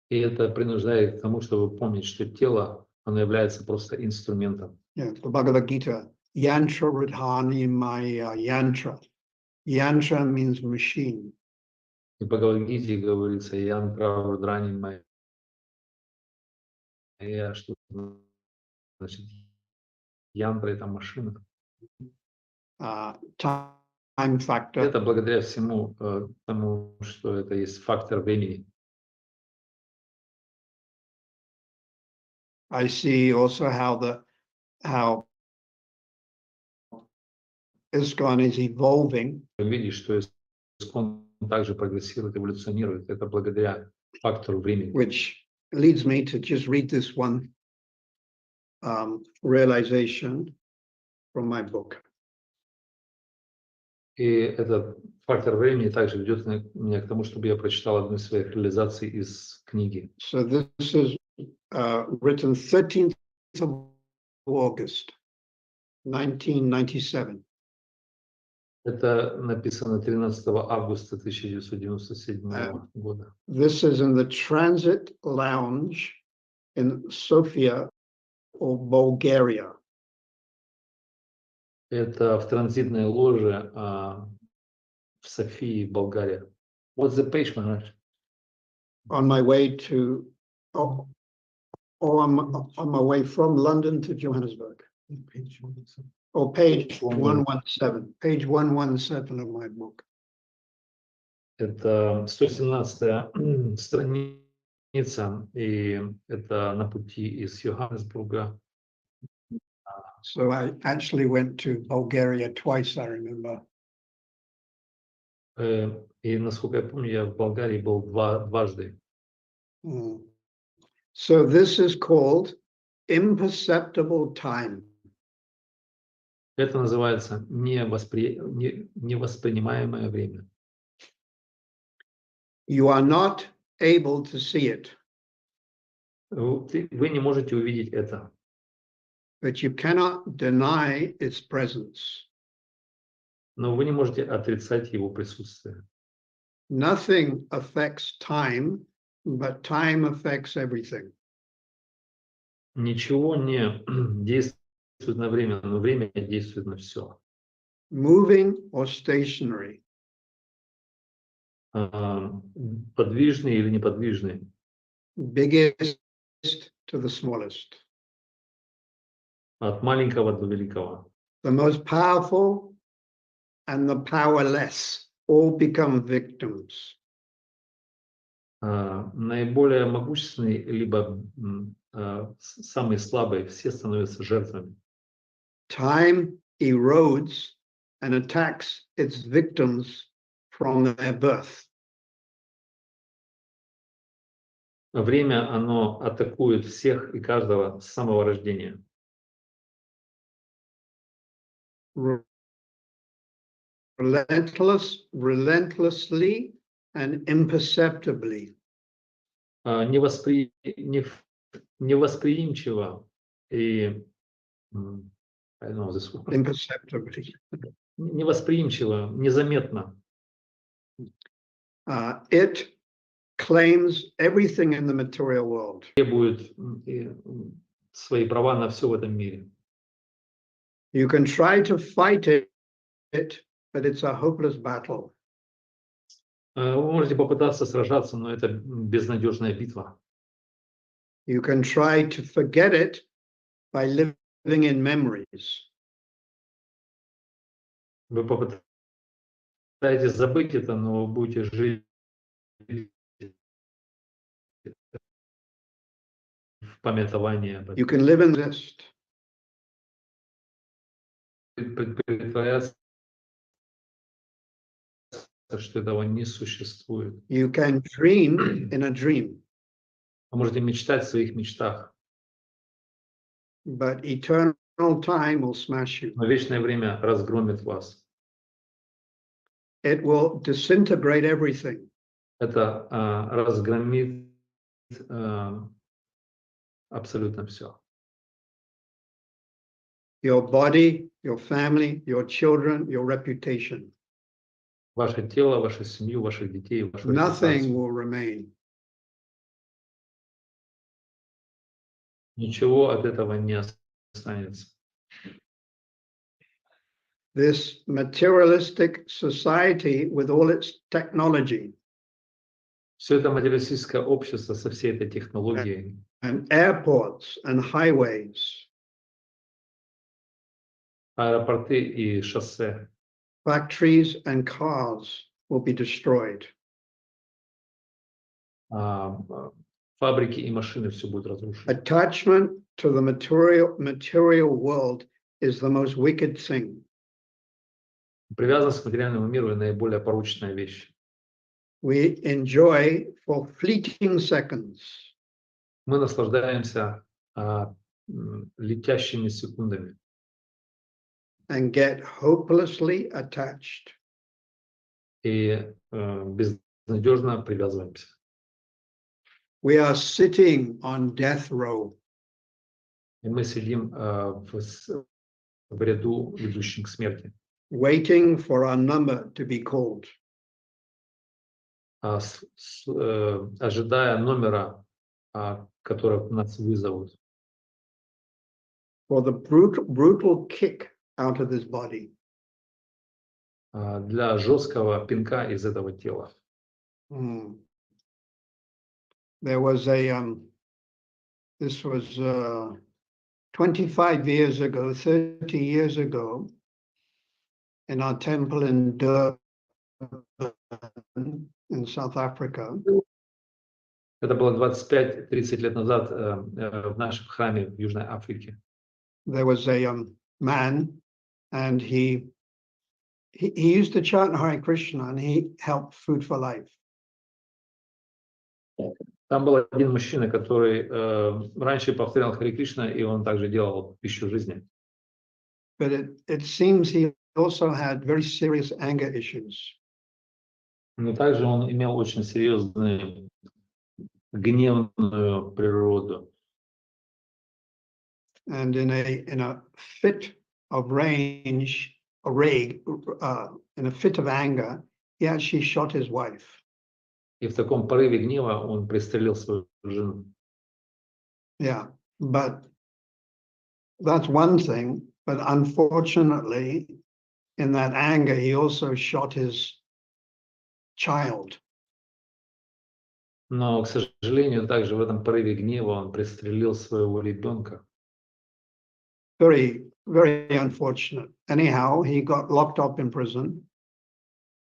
И это принуждает к тому, чтобы помнить, что тело, оно является просто инструментом. Yeah, the Bhagavad Gita, yantra ridhani maya yantra. Yantra means machine. И в Бхагавад-гите говорится «Янтра рудрани майя», что значит янтра — это машина. Time factor. Это благодаря всему тому, что это есть фактор времени. I see also how ISKCON is evolving. Видишь, что ISKCON также прогрессирует, эволюционирует. Это благодаря фактору времени. Which leads me to just read this one realization from my book. И этот фактор времени также ведет меня к тому, чтобы я прочитал одну из своих реализаций из книги. So this is written 13th of August, 1997. Это написано 13 августа 1997 года. This is in the Transit Lounge in Sofia or Bulgaria. Это в транзитной ложе в Софии, Болгария. What's the page, Maharaj? On my way to, or on my way from London to Johannesburg. Or page 117, page 117 of my book. Это 117-я страница, и это на пути из Йоханнесбурга. So I actually went to Bulgaria twice, I remember. И, насколько я помню, я в Болгарии был дважды. So this is called imperceptible time. Это называется невоспринимаемое время. You are not able to see it, Вы не можете увидеть это, but you cannot deny its presence. но вы не можете отрицать его присутствие. Nothing affects time, but time affects everything. Ничего не действует на время, но время действует на все. Moving or stationary, Подвижный или неподвижный, biggest to the smallest. от маленького до великого. The most powerful and the powerless all become victims. Наиболее могущественный, либо самый слабый, все становятся жертвами. Time erodes and attacks its victims from their birth. Время, оно атакует всех и каждого с самого рождения. Relentlessly and imperceptibly. Невосприимчиво и I don't know this word. Imperceptibly. Невосприимчиво, незаметно. It claims everything in the material world. Требует свои права на все в этом мире. You can try to fight it, but it's a hopeless battle. Вы можете попытаться сражаться, но это безнадежная битва. You can try to forget it by living in memories. Вы попытаетесь забыть это, но вы будете жить в памятовании об You этом. can live in this. Притворяться, что этого не существует. You can dream in a dream, Вы можете мечтать в своих мечтах, but eternal time will smash you. но вечное время разгромит вас. It will disintegrate everything. Это разгромит абсолютно все. Your body, your family, your children, your reputation. Ваше тело, вашу семью, ваших детей, вашу Nothing репутацию. will remain. Ничего от этого не останется. This materialistic society with all its technology Все это материалистическое общество со всей этой технологией, and airports and highways, аэропорты и шоссе, factories and cars will be destroyed. фабрики и машины, все будет разрушено. Attachment to the material world is the most wicked thing. Привязанность к материальному миру – наиболее порочная вещь. We enjoy for fleeting seconds. Мы наслаждаемся летящими секундами And get hopelessly attached. и безнадежно привязываемся. We are sitting on death row. И мы сидим в ряду, ведущих к смерти, Waiting for our number to be called. Ожидая номера, который нас вызовут. For the brutal kick out of this body. Для жесткого пинка из этого тела. There was this was 25 years ago, 30 years ago, in our temple in Durban, in South Africa. Это было 25-30 лет назад в нашем храме в Южной Африке. There was a man, and he used to chant Hare Krishna, and he helped Food for Life. Там был один мужчина, который раньше повторял Харе Кришна, и он также делал пищу жизни. But it seems he also had very serious anger issues. Но также он имел очень серьезную гневную природу. And in a fit of in a fit of anger, he actually shot his wife. И в таком порыве гнева он пристрелил свою жену. Yeah, but that's one thing. But unfortunately, in that anger, he also shot his child. Но, к сожалению, также в этом порыве гнева он пристрелил своего ребенка. Very, very unfortunate. Anyhow, he got locked up in prison.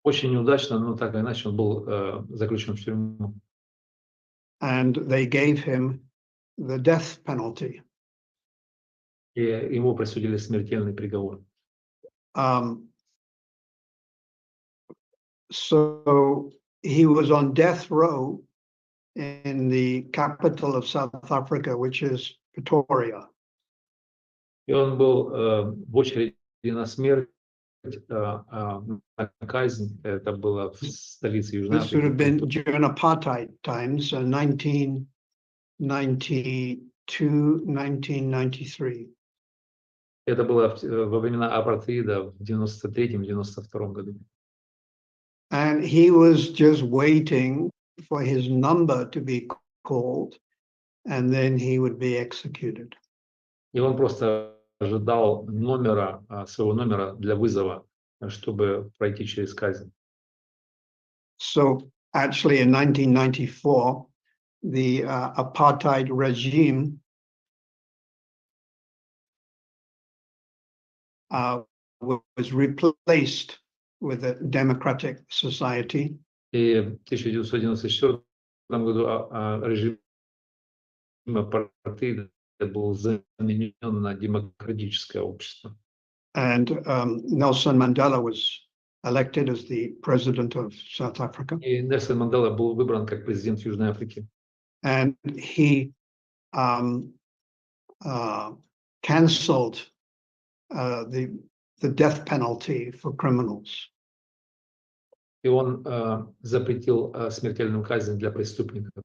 Очень неудачно, но так или иначе он был заключен в тюрьму. And they gave him the death penalty. И ему присудили смертельный приговор. So he was on death row in the capital of South Africa, which is Pretoria. И он был в очереди на смерть, на казнь. Это было в столице Южной This would have Африки. been during apartheid times, 1992, 1993. Это было во времена апартеида в 93-92 году. And he was just waiting for his number to be called, and then he would be executed. И он просто ожидал номера, своего номера для вызова, чтобы пройти через казнь. So actually in 1994, the apartheid regime was replaced with a democratic society. И в 1994 году режим апартеида был заменен на демократическое общество. And Nelson Mandela was elected as the president of South Africa. И Нельсон Мандела был выбран как президент Южной Африки. And he canceled the death penalty for criminals. И он запретил смертельную казнь для преступников.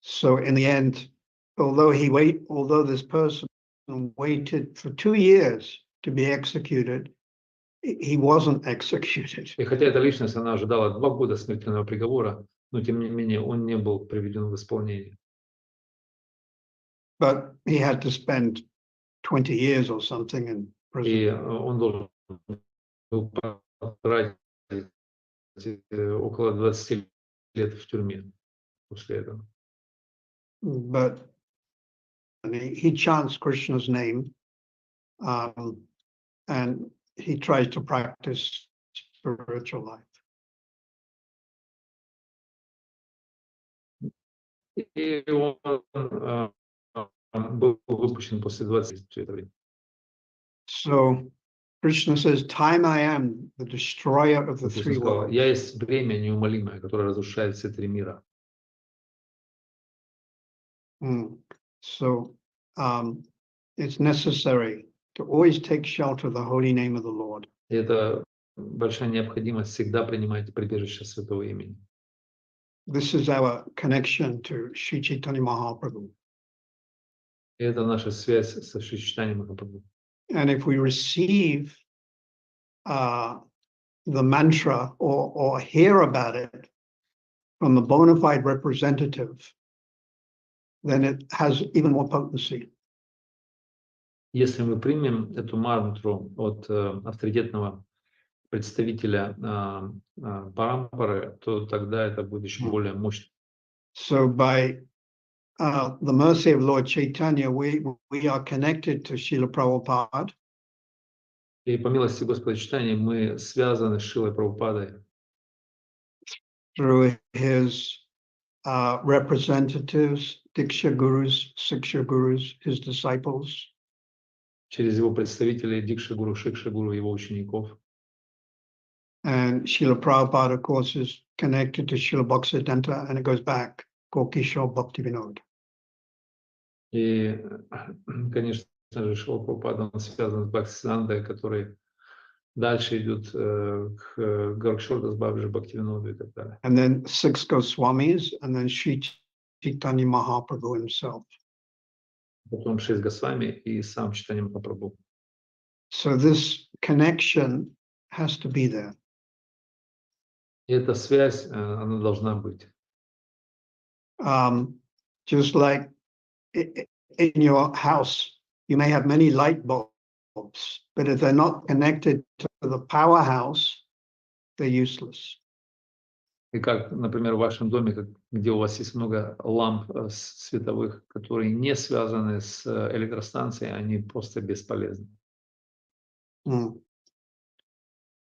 So in the end, although this person waited for 2 years to be executed, he wasn't executed. И хотя эта личность, она ожидала 2 года смертельного приговора, но тем не менее он не был приведен в исполнение. But he had to spend 20 years or something in prison. И он должен был потратить около 20 лет в тюрьме после этого. But he chants Krishna's name, and he tries to practice spiritual life. И он был выпущен после 20 лет. So Krishna says, "Time I am, the destroyer of the three worlds." Я есть время неумолимое, которое разрушает все 3 мира. So it's necessary to always take shelter of the holy name of the Lord. И это большая необходимость всегда принимать прибежище Святого имени. This is our connection to Sri Chaitanya Mahaprabhu. И это наша связь со Шри Чайтаньей Махапрабху. And if we receive the mantra or hear about it from the bona fide representative, then it has even more potency. Если мы примем эту мантру от авторитетного представителя парампары, то тогда это будет еще более мощно. So by the mercy of Lord Chaitanya, we are connected to Srila Prabhupada. И по милости Господа Чайтаньи мы связаны с Шрилой Прабхупадой Through his representatives, Diksha Gurus, Siksha Gurus, his disciples. через его представителей Дикша Гуру, Шикша Гуру, его учеников. And Srila Prabhupada, of course, is connected to Srila Bhaktivedanta, and it goes back, Kokishore Bhaktivedanta. И, конечно же, Шрила Прабхупада, он связан с Бхактисидантой, который дальше идет к Горакшордас Бабджи, Бхактивиноду и так далее. And then 6 Goswamis, and then Sri Chaitanya Mahaprabhu himself. Потом 6 Госвами и сам Чайтанья Махапрабху. So this connection has to be there. И эта связь, она должна быть. Just like in your house, you may have many light bulbs, but if they're not connected to the powerhouse, they're useless. И как, например, в вашем доме, где у вас есть много ламп световых, которые не связаны с электростанцией, они просто бесполезны.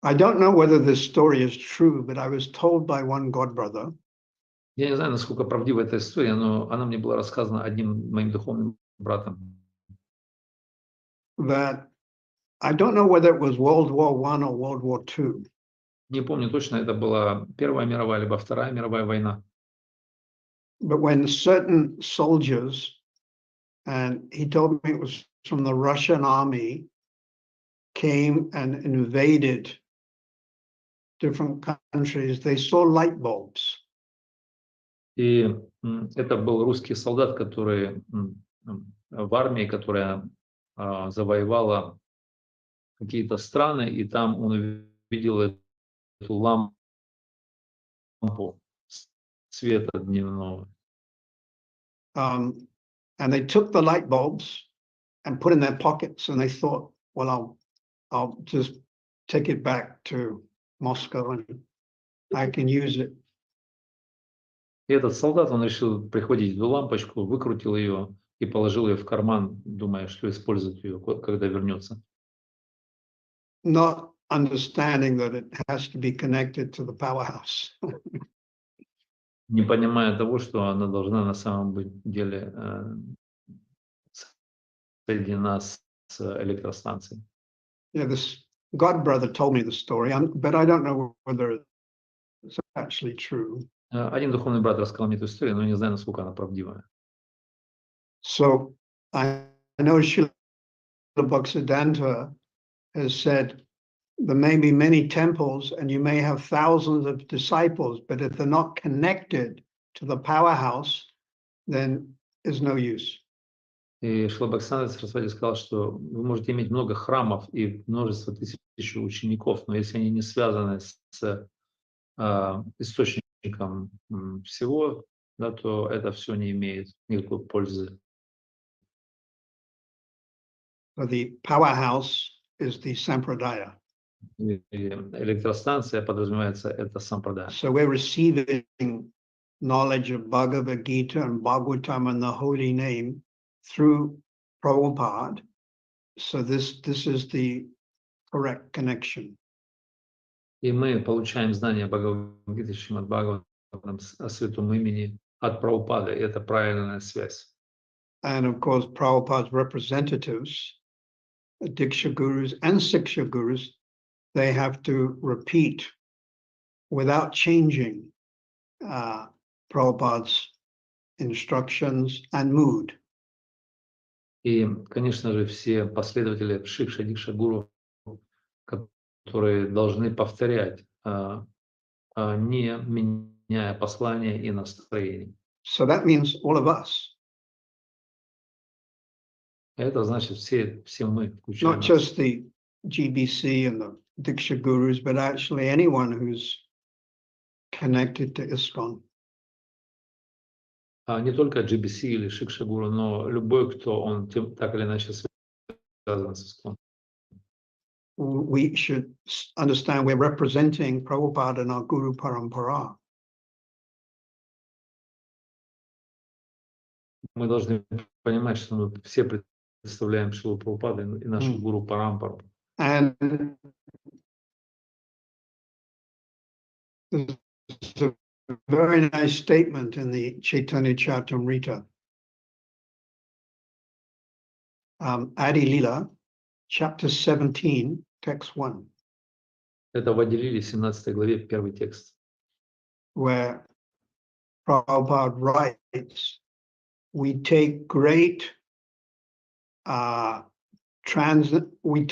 I don't know whether this story is true, but I was told by one god brother. Я не знаю, насколько правдива эта история, но она мне была рассказана одним моим духовным братом. That I don't know whether it was World War I or World War II. Не помню точно, это была Первая мировая либо Вторая мировая война. But when certain soldiers, and he told me it was from the Russian army, came and invaded different countries, they saw light bulbs. И это был русский солдат, который в армии, которая завоевала какие-то страны, и там он увидел эту лампу света дневного. And they took the light bulbs and put in their pockets, and they thought, well, I'll just take it back to Moscow and I can use it. И этот солдат, он решил прихватить эту лампочку, выкрутил ее и положил ее в карман, думая, что использует ее, когда вернется. Not understanding that it has to be connected to the powerhouse. Не понимая того, что она должна на самом деле соединена с электростанцией. Yeah, this god brother told me the story, but I don't know whether it's actually true. Один духовный брат рассказал мне эту историю, но не знаю, насколько она правдивая. So I know Srila Bhaktivedanta has said there may be many temples and you may have thousands of disciples, but if they're not connected to the powerhouse, then there's no use. И Шрила Бхактисиданта Сарасвати сказал, что вы можете иметь много храмов и множество тысяч учеников, но если они не связаны с источником всего, да, то это все не имеет никакой пользы. So the powerhouse is the sampradaya. И электростанция подразумевается это сампрадая. So we're receiving knowledge of Bhagavad Gita and Bhagavatam and the holy name through Prabhupada. So this is the correct connection. И мы получаем знания Бхагавад-гиты, Шримад Бхагаватам о святом имени от Прабхупады. Это правильная связь. And of course, Prabhupada's representatives, Diksha Gurus and Siksha Gurus, they have to repeat without changing Prabhupada's instructions and mood. И, конечно же, все последователи Шикша Дикша Гуру, которые должны повторять, не меняя послания и настроений. So that means all of us, Это значит все мы, включая not нас. just the GBC and the Diksha Gurus, but actually anyone who's connected to ISKCON. Не только GBC или Шикша Гуру, но любой, кто он так или иначе связан с ISKCON. We should understand we're representing Prabhupada and our Guru Parampara. Мы должны понимать, что мы все представляем Шилу Прабхупаду и нашу Гуру Парампару. And there's a very nice statement in the Chaitanya Charitamrita. Adi Lila, chapter 17, text 1. Это в Ади-лиле, 17 главе, первый текст. Where Prabhupada writes, we take great we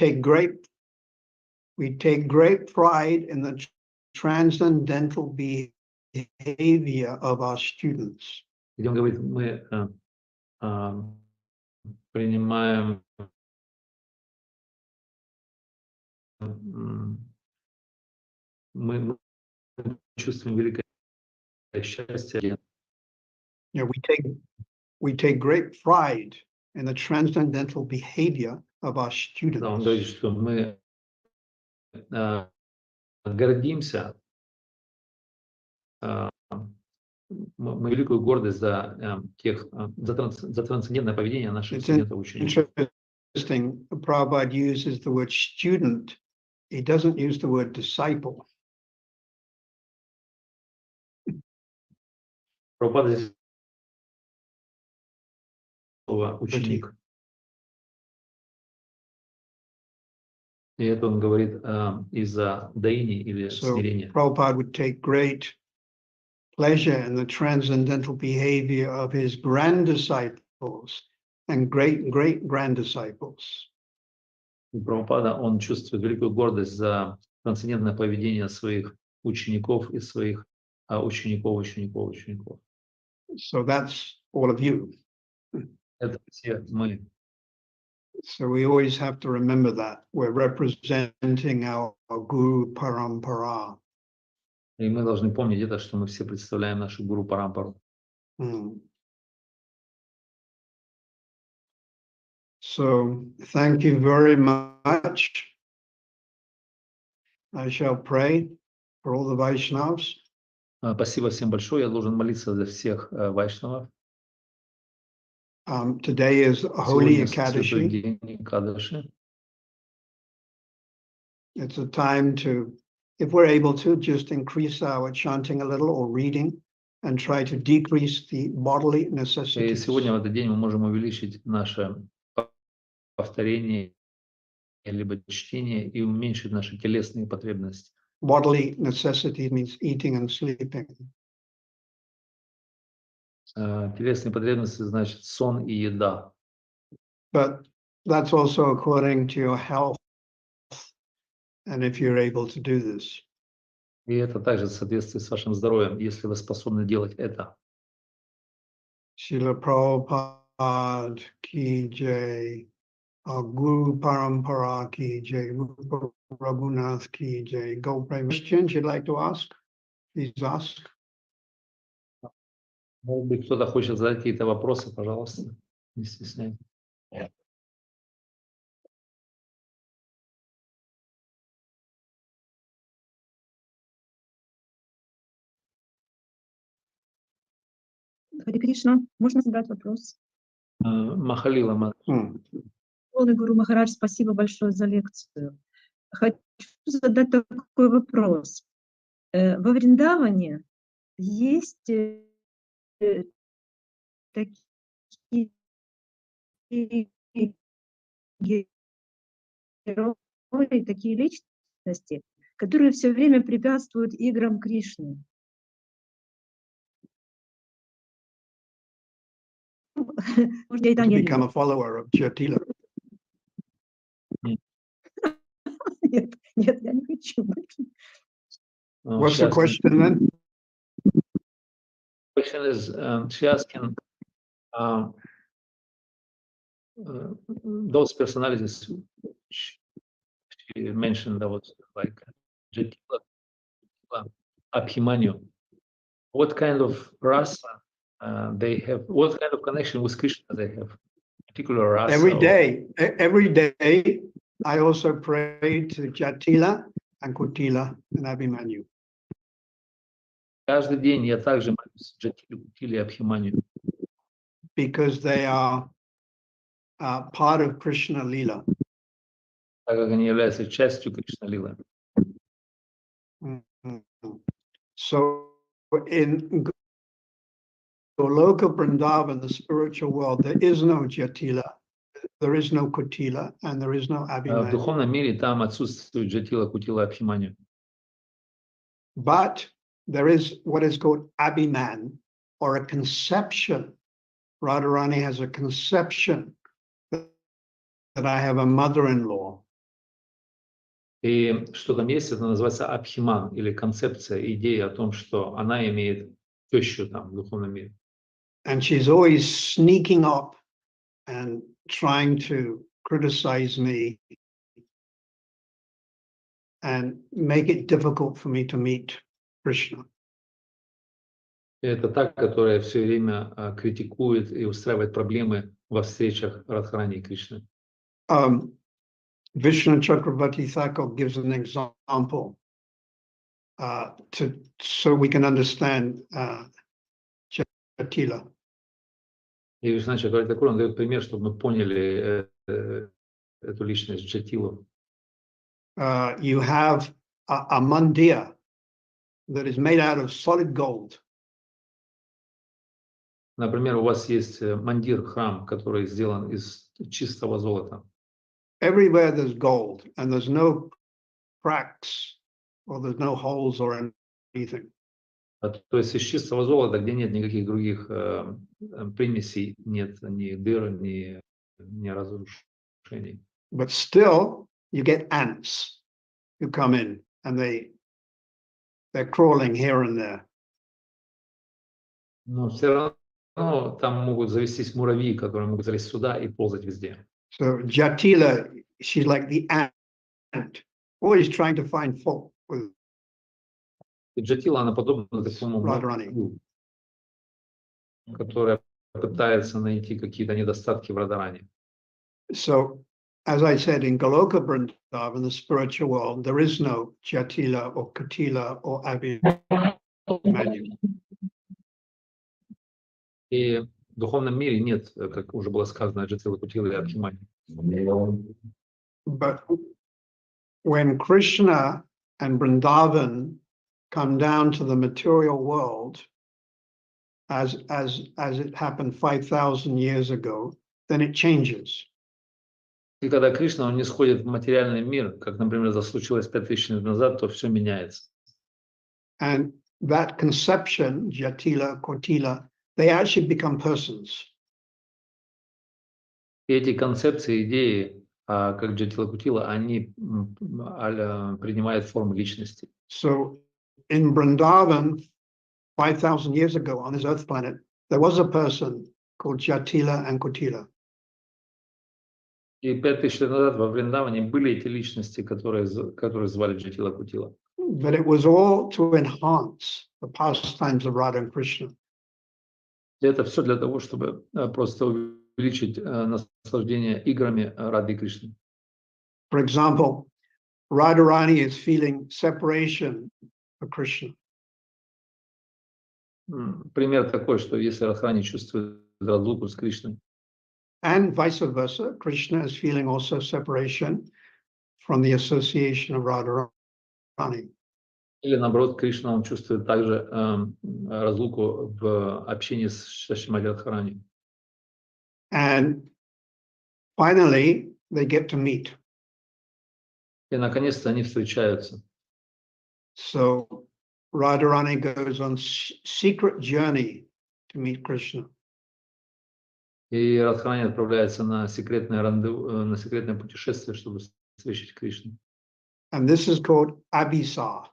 take great pride in the transcendental behavior of our students. Где он говорит, мы принимаем мы чувствуем великое счастье. Yeah, we take great pride in the transcendental behavior of our students. Он говорит, что мы гордимся, мы великую гордость за трансцендентное поведение наших студентов-учеников. Interesting, Prabhupada uses the word student. He doesn't use the word disciple. Прабхупада здесь слово ученик. И это он говорит из-за даини или смирения. Prabhupada would take great pleasure in the transcendental behavior of his grand disciples and great-grand disciples. Прабхупада, он чувствует великую гордость за трансцендентное поведение своих учеников и своих учеников. So that's all of you. Это все мы. So we always have to remember that we're representing our Guru Parampara. И мы должны помнить это, что мы все представляем нашу Гуру Парампару. So thank you very much. I shall pray for all the Vaishnavas. Спасибо всем большое. Я должен молиться за всех вайшнавов. Today is Holy Ekadashi. It's a time to, if we're able to, just increase our chanting a little or reading and try to decrease the bodily necessities. И сегодня в этот день мы можем увеличить наше повторение либо чтение и уменьшить наши телесные потребности. Bodily necessity means eating and sleeping. Телесные потребности значит сон и еда. But that's also according to your health and if you're able to do this. И это также в соответствии с вашим здоровьем, если вы способны делать это. Srila Prabhupada ki jai, Guru Parampara ki jai, Rupa Raghunath ki jai. Go pray. Questions you'd like to ask? Please ask. Может быть, кто-то хочет задать какие-то вопросы, пожалуйста, не стесняйтесь. Харе Кришна, можно задать вопрос? Махалила Марадж. Гуру Махарадж, спасибо большое за лекцию. Хочу задать такой вопрос. Во Вриндаване есть такие герои, такие личности, которые все время препятствуют играм Кришны. Может, я и to ангел. become a follower of Jatila. Нет, нет, я не хочу. What's the She asking- question then? question is, she asking, those personalities she mentioned that was like Jatila, Abhimanyu. What kind of rasa they have? What kind of connection with Krishna they have? Particular rasa? Every or- day, I also pray to Jatila and Kutila and Abhimanyu. Каждый день я также молюсь Джатиле, Кутиле и Абхиманию, because they are part of Krishna Lila. так как они являются частью Кришна Лилы. So in Goloka Vrindavan, the spiritual world, there is no Jatila, there is no Kutila, and there is no В Abhimanyu. духовном мире там отсутствует Джатила, Кутила, Абхиманию. But there is what is called Abhiman, or a conception. Radharani has a conception that I have a mother-in-law. И что там есть, это называется Абхиман, или концепция, идея о том, что она имеет тещу там в духовном мире. And she's always sneaking up and trying to criticize me and make it difficult for me to meet Krishna. И это та, которая все время критикует и устраивает проблемы во встречах Радхарани и Кришны. Vishnu Chakravarti Thakur gives an example so we can understand Jatila. И Вишну Чакраворти Тхакур, он дает пример, чтобы мы поняли эту личность Джатилу. You have a mandir that is made out of solid gold. Например, у вас есть мандир, храм, который сделан из чистого золота. Everywhere there's gold and there's no cracks or there's no holes or anything. То есть из чистого золота, где нет никаких других примесей, нет ни дыр, ни разрушений. But still, you get ants who come in and they're crawling here and there. Но все равно там могут завестись муравьи, которые могут залезть сюда и ползать везде. So Jatila, she's like the ant, always trying to find fault with И Джатила, она подобна такому Радхарани. муравью, которая пытается найти какие-то недостатки в Радharani. So, as I said, in Goloka Vrindavan, the spiritual world, there is no Jatila or Kutila or Abhimanyu. И в духовном мире нет, как уже было сказано, Джатила, Кутила и Абхимани. But when Krishna and Vrindavan come down to the material world, as it happened 5,000 years ago, then it changes. И когда Кришна, он не сходит в материальный мир, как, например, это случилось 5000 лет назад, то все меняется. And that conception, Jatila, Kotila, they actually become persons. И эти концепции, идеи, как Джатила, Кутила, они принимают форму личности. So in Vrindavan, 5,000 years ago on this earth planet, there was a person called Jatila and Kotila. И 5000 лет назад во Вриндаване были эти личности, которые звали Джатила, Кутила. But it was all to enhance the pastimes of Radha and Krishna. И это все для того, чтобы просто увеличить наслаждение играми Рады и Кришны. For example, Radharani is feeling separation for Krishna. Пример такой, что если Радхарани чувствует разлуку с Кришной, And vice versa, Krishna is feeling also separation from the association of Radharani. или наоборот, Кришна, он чувствует также разлуку в общении с Шримати Радхарани. And finally, they get to meet. И наконец-то они встречаются. So Radharani goes on secret journey to meet Krishna. И Радхарани отправляется на секретное на секретное путешествие, чтобы встретить Кришну. And this is called Abhisar.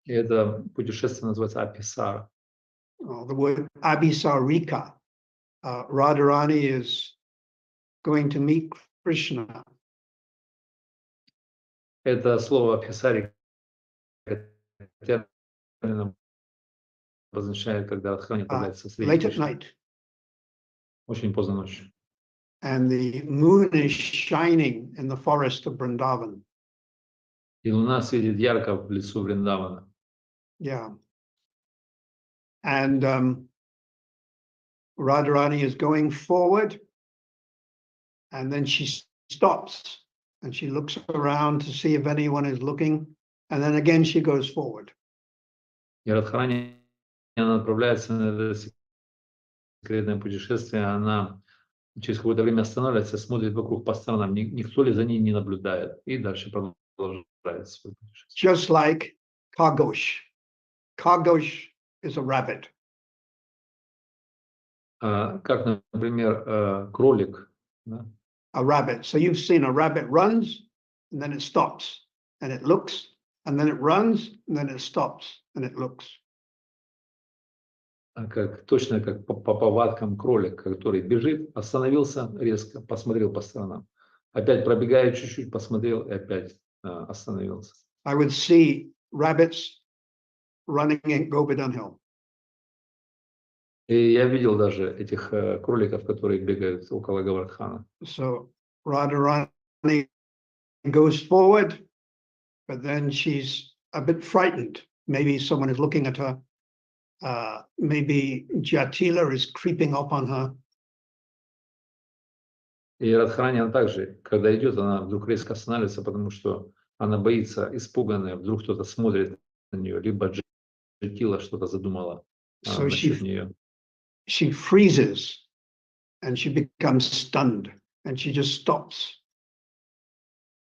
И это путешествие называется Аписара. The word Abhisarika. Radharani is going to meet Krishna. Это слово Аписари термин обозначает, когда Радхарани отправляется встретить Late at Кришну. night. Очень поздно ночью. And the moon is shining in the forest of Vrindavan. И луна светит ярко в лесу Вриндавана. Yeah. And Radharani is going forward, and then she stops and she looks around to see if anyone is looking, and then again she goes forward. И Радхарани, она отправляется на это секретное путешествие, она через какое-то время останавливается, смотрит вокруг по сторонам, никто ли за ней не наблюдает, и дальше продолжает свое путешествие. Just like Khargosh. Khargosh is a rabbit. Как, например, кролик. Да? A rabbit. So you've seen a rabbit runs, and then it stops, and it looks, and then it runs, and then it stops, and it looks. Точно как по повадкам кролик, который бежит, остановился резко, посмотрел по сторонам. Опять пробегает чуть-чуть, посмотрел и опять остановился. I would see rabbits running in Govardhan Hill. И я видел даже этих кроликов, которые бегают около Говардхана. So Radharani goes forward, but then she's a bit frightened. Maybe someone is looking at her. Maybe Jatila is creeping up on her. И Радхарани, она также, когда идет, она вдруг резко останавливается, потому что она боится, испуганная, вдруг кто-то смотрит на нее, либо Джатила что-то задумала So насчет нее. she freezes and she becomes stunned and she just stops.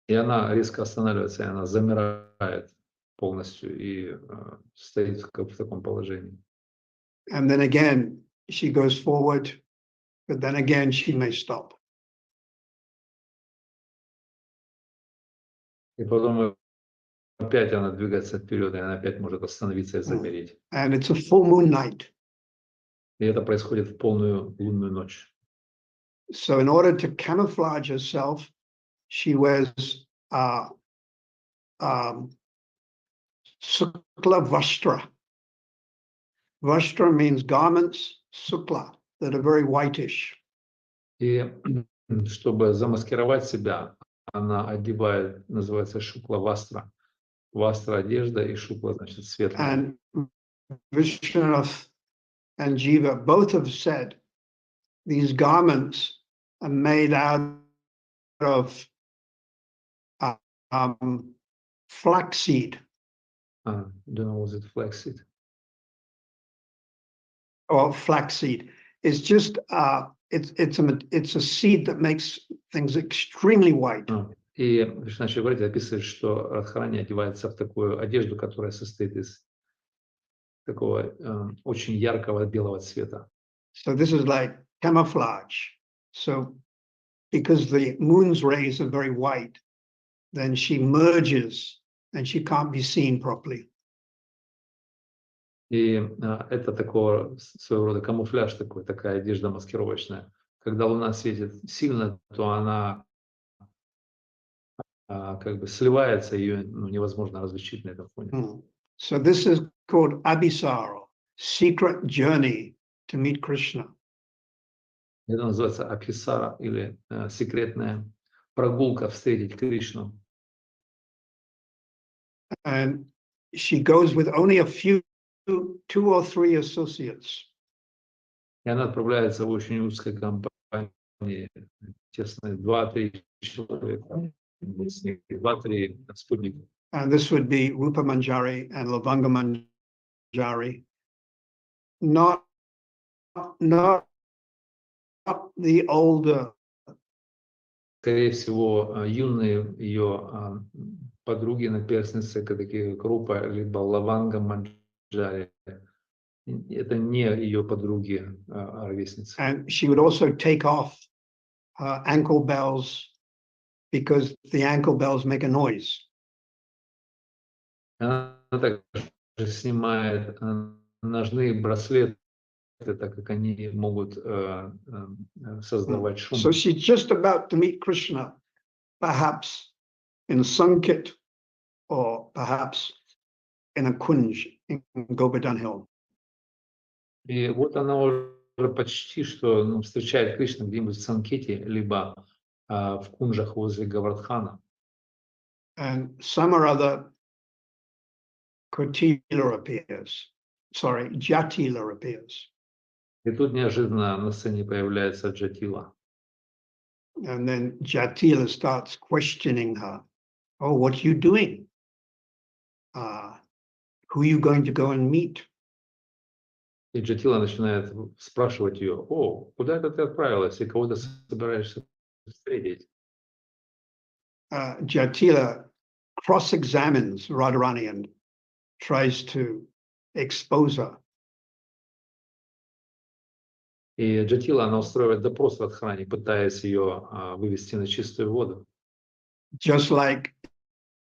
И она резко останавливается, и она замирает полностью и стоит в таком положении. And then again, she goes forward, but then again, she may stop. И потом опять она двигается вперед, и она опять может остановиться и замереть. And it's a full moon night. И это происходит в полную лунную ночь. So in order to camouflage herself, she wears sukla vastra. Vastra means garments, sukla, that are very whitish. И чтобы замаскировать себя, она одевает, называется шукла вастра. Вастра одежда и шукла, значит, светлая. And Vishwanath and Jiva both have said these garments are made out of flaxseed. Don't know, was it flaxseed? Or flaxseed. It's just it's a seed that makes things extremely white. И Кришна Чаварити описывает, что Радхарани одевается в такую одежду, которая состоит из такого очень яркого белого цвета. So this is like camouflage. So because the moon's rays are very white, then she merges and she can't be seen properly. И это такого своего рода камуфляж такой, такая одежда маскировочная. Когда луна светит сильно, то она как бы сливается, ее невозможно различить на этом фоне. So this is called Abhisara, secret journey to meet Krishna. Это называется Абхисара или секретная прогулка встретить Кришну. And she goes with only a few, 2 or 3 associates. И она отправляется в очень узкой компании, тесной, 2-3 человека, 2-3 спутника. And this would be Rupa Manjari and Lavanga Manjari. Not the older. Скорее всего, юные ее подруги, наперсницы, такие как Рупа, либо Лаванга Манджари, Это не ее подруги, ровесницы. And she would also take off her ankle bells because the ankle bells make a noise. Она также снимает ножные браслеты, так как они могут создавать шум. So she's just about to meet Krishna, perhaps in Sankit or perhaps in a kunj in Govardhan Hill. И вот она уже почти что встречает Кришну где-нибудь в Санкете, либо в кунжах возле Гавардхана. And some or other Kotila appears. Sorry, Jatila appears. И тут неожиданно на сцене появляется Джатила. And then Jatila starts questioning her. Oh, what are you doing? Who are you going to go and meet? И Джатила начинает спрашивать ее: «О, куда это ты отправилась и кого ты собираешься встретить?» Jatila cross-examines Radharani and tries to expose her. И Джатила, она устраивает допрос в Радхарани, пытаясь ее вывести на чистую воду. Just like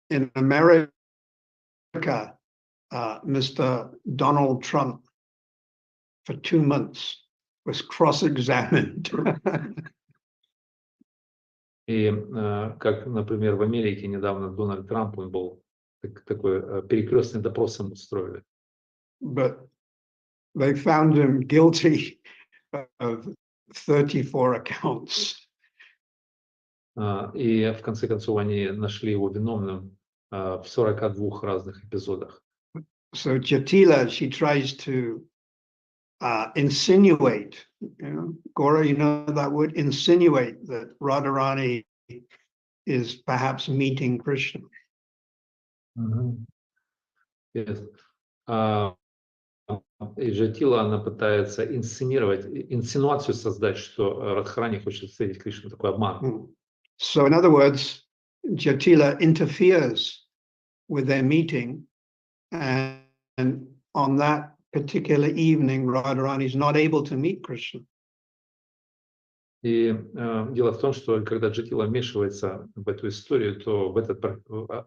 in America, Mr. Donald Trump for 2 months was cross-examined. И как, например, в Америке недавно Дональд Трамп, он был такой перекрестный допрос ему устроили. But they found him guilty of 34 accounts. И в конце концов они нашли его виновным в 42 разных эпизодах. So Jatila, she tries to insinuate, Gora, you know that word, insinuate that Radharani is perhaps meeting Krishna. Yes. И Джатила, она пытается инсценировать, инсинуацию создать, что Радхарани хочет встретить Кришну, такой обман. So in other words, Jatila interferes with their meeting, and on that particular evening, Radharani is not able to meet Krishna. И дело в том, что когда Джатила вмешивается в эту историю, то в этот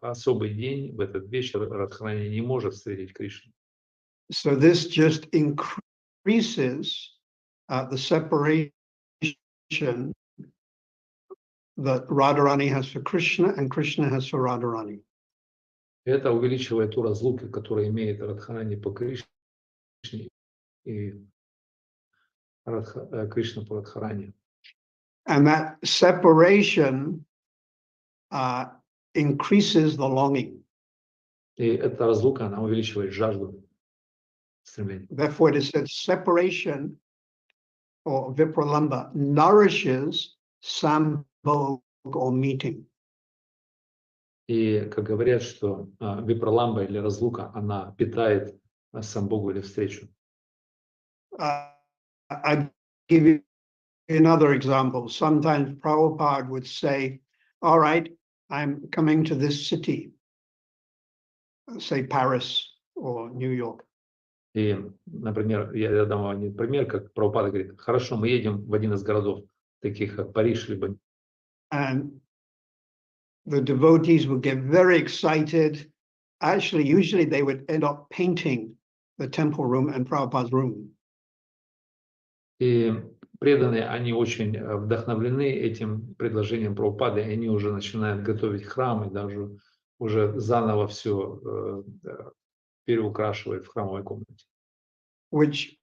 особый день, в этот вечер Радхарани не может встретить Кришну. So this just increases the separation that Radharani has for Krishna and Krishna has for Radharani. Это увеличивает ту разлуку, которую имеет Радхарани по Кришне и Кришна по Радхарани. And that separation increases the longing. И эта разлука, она увеличивает жажду, стремление. Therefore, it is said separation or vipralamba nourishes sambhog or meeting. И как говорят, что випраламба или разлука, она питает самбогу или встречу. I give you another example. Sometimes Prabhupada would say, all right, I'm coming to this city, say Paris or New York. И, например, я дам вам один пример, как Прабхупада говорит: хорошо, мы едем в один из городов, таких как Париж, либо... And the devotees would get very excited. Actually, usually they would end up painting the temple room and Prabhupada's room. И преданные, они очень вдохновлены этим предложением Прабхупады, и они уже начинают готовить храм, и даже уже заново все переукрашивают в храмовой комнате. Which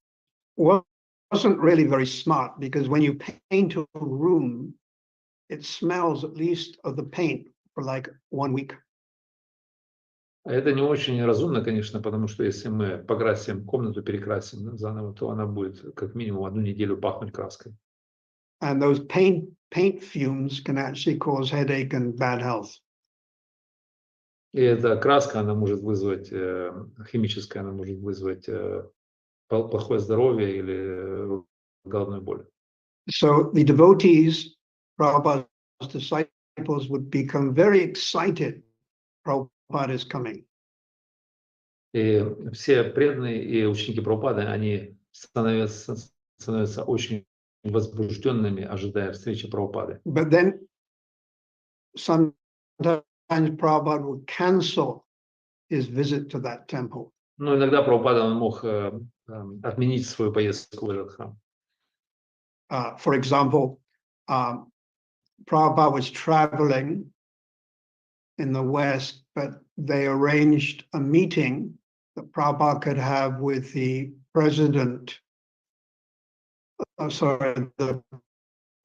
wasn't really very smart, because when you paint a room, it smells at least of the paint for like 1 week. Это не очень разумно, конечно, потому что если мы покрасим комнату, перекрасим заново, то она будет как минимум 1 неделю пахнуть краской. And those paint fumes can actually cause headache and bad health. И эта краска, она может вызвать, химическая, она может вызвать плохое здоровье или головную боль. So the devotees, Prabhupada's disciples, would become very excited Prabhupada is coming. И все преданные и ученики Прабхупады, они становятся очень возбужденными, ожидая встречи Прабхупады. But then sometimes Prabhupada would cancel his visit to that temple. Но иногда Прабхупада он мог отменить свою поездку в этот храм. For example, Prabhupada was traveling in the West, but they arranged a meeting that Prabhupada could have with the president, the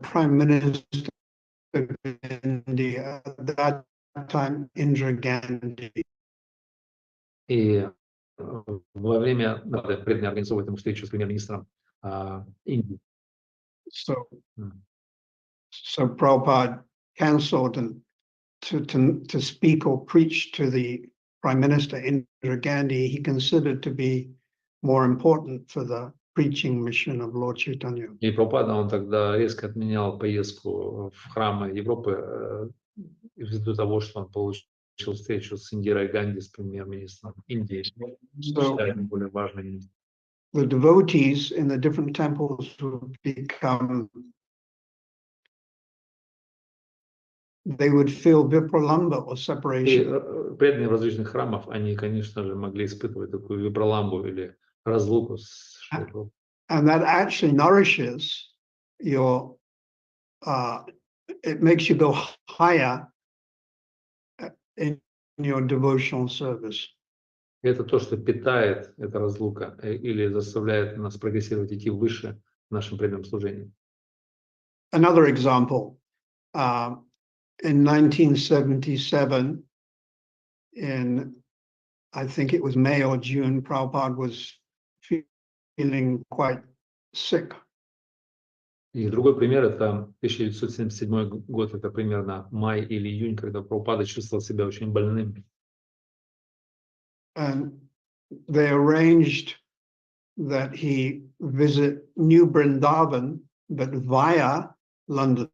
prime minister of India at that time, Indira Gandhi. И во время преданные организовывают ему встречу с премьер-министром Индии. So Prabhupada cancelled and to speak or preach to the Prime Minister Indira Gandhi, he considered to be more important for the preaching mission of Lord Chaitanya. И Прабхупада, он тогда резко отменял поездку в храмы Европы ввиду того, что он получил встречу с Индирой Ганди, с премьер-министром Индии, считая более важной. The devotees in the different temples would they would feel vipralamba or И separation. преданные в различных храмах, они, конечно же, могли испытывать такую випраламбу или разлуку с Шри-Прабхупадой. And that actually nourishes your, it makes you go higher in your devotional service. Это то, что питает эта разлука или заставляет нас прогрессировать, идти выше в нашем преданном служении. Another example, in 1977, I think it was May or June, Prabhupada was feeling quite sick. И другой пример — это 1977 год, это примерно май или июнь, когда Прабхупада чувствовал себя очень больным. And they arranged that he visit New Vrindavan, but via London.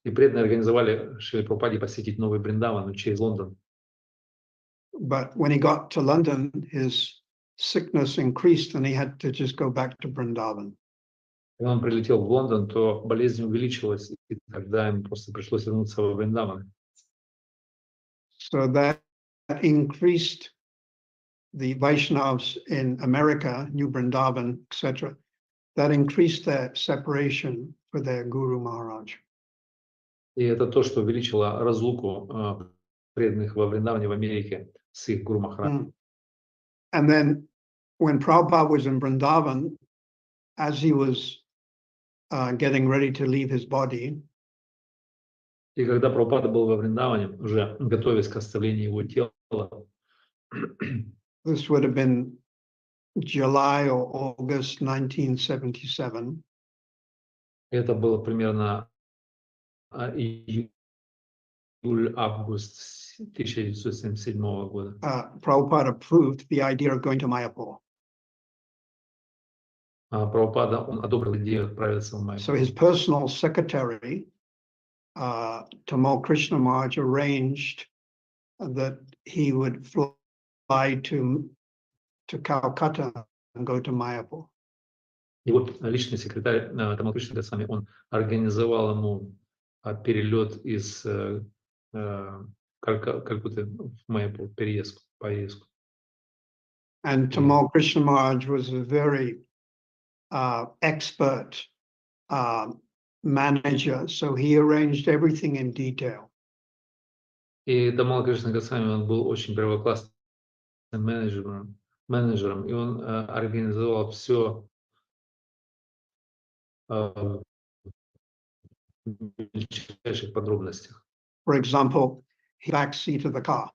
И преданные организовали Шри Прабхупаде посетить Новый Бриндаван, но через Лондон. But when he got to London, his sickness increased and he had to just go back to Vrindavan. Когда он прилетел в Лондон, то болезнь увеличилась, и тогда ему просто пришлось вернуться во Вриндаван. So that increased the Vaishnavas in America, New Vrindavan, etc. That increased their separation for their Guru Maharaj. И это то, что увеличило разлуку преданных во Вриндаване в Америке с их Гуру Махараджем. And then when Prabhupada was in Vrindavan, as he was getting ready to leave his body, И когда Прабхупада был во Вриндаване, уже готовясь к оставлению его тела, this would have been July or August 1977. это было примерно июль-август 1977 года. Prabhupada approved the idea of going to Mayapur. Прабхупада, он одобрил идею отправиться в Майяпур. So his personal secretary, Tamal Krishna Maharaj, arranged that he would fly to Calcutta and go to Mayapur. И вот личный секретарь Тамал Кришны Госвами, он организовал ему перелет из Калькутты в Майяпур, поездку. And Tamal Krishna Maharaj was a very expert manager, so he arranged everything in detail. И Тамал Кришна Госвами, он был очень первоклассным менеджером, и он организовал все в величайших подробностях. For example, the back seat of the car.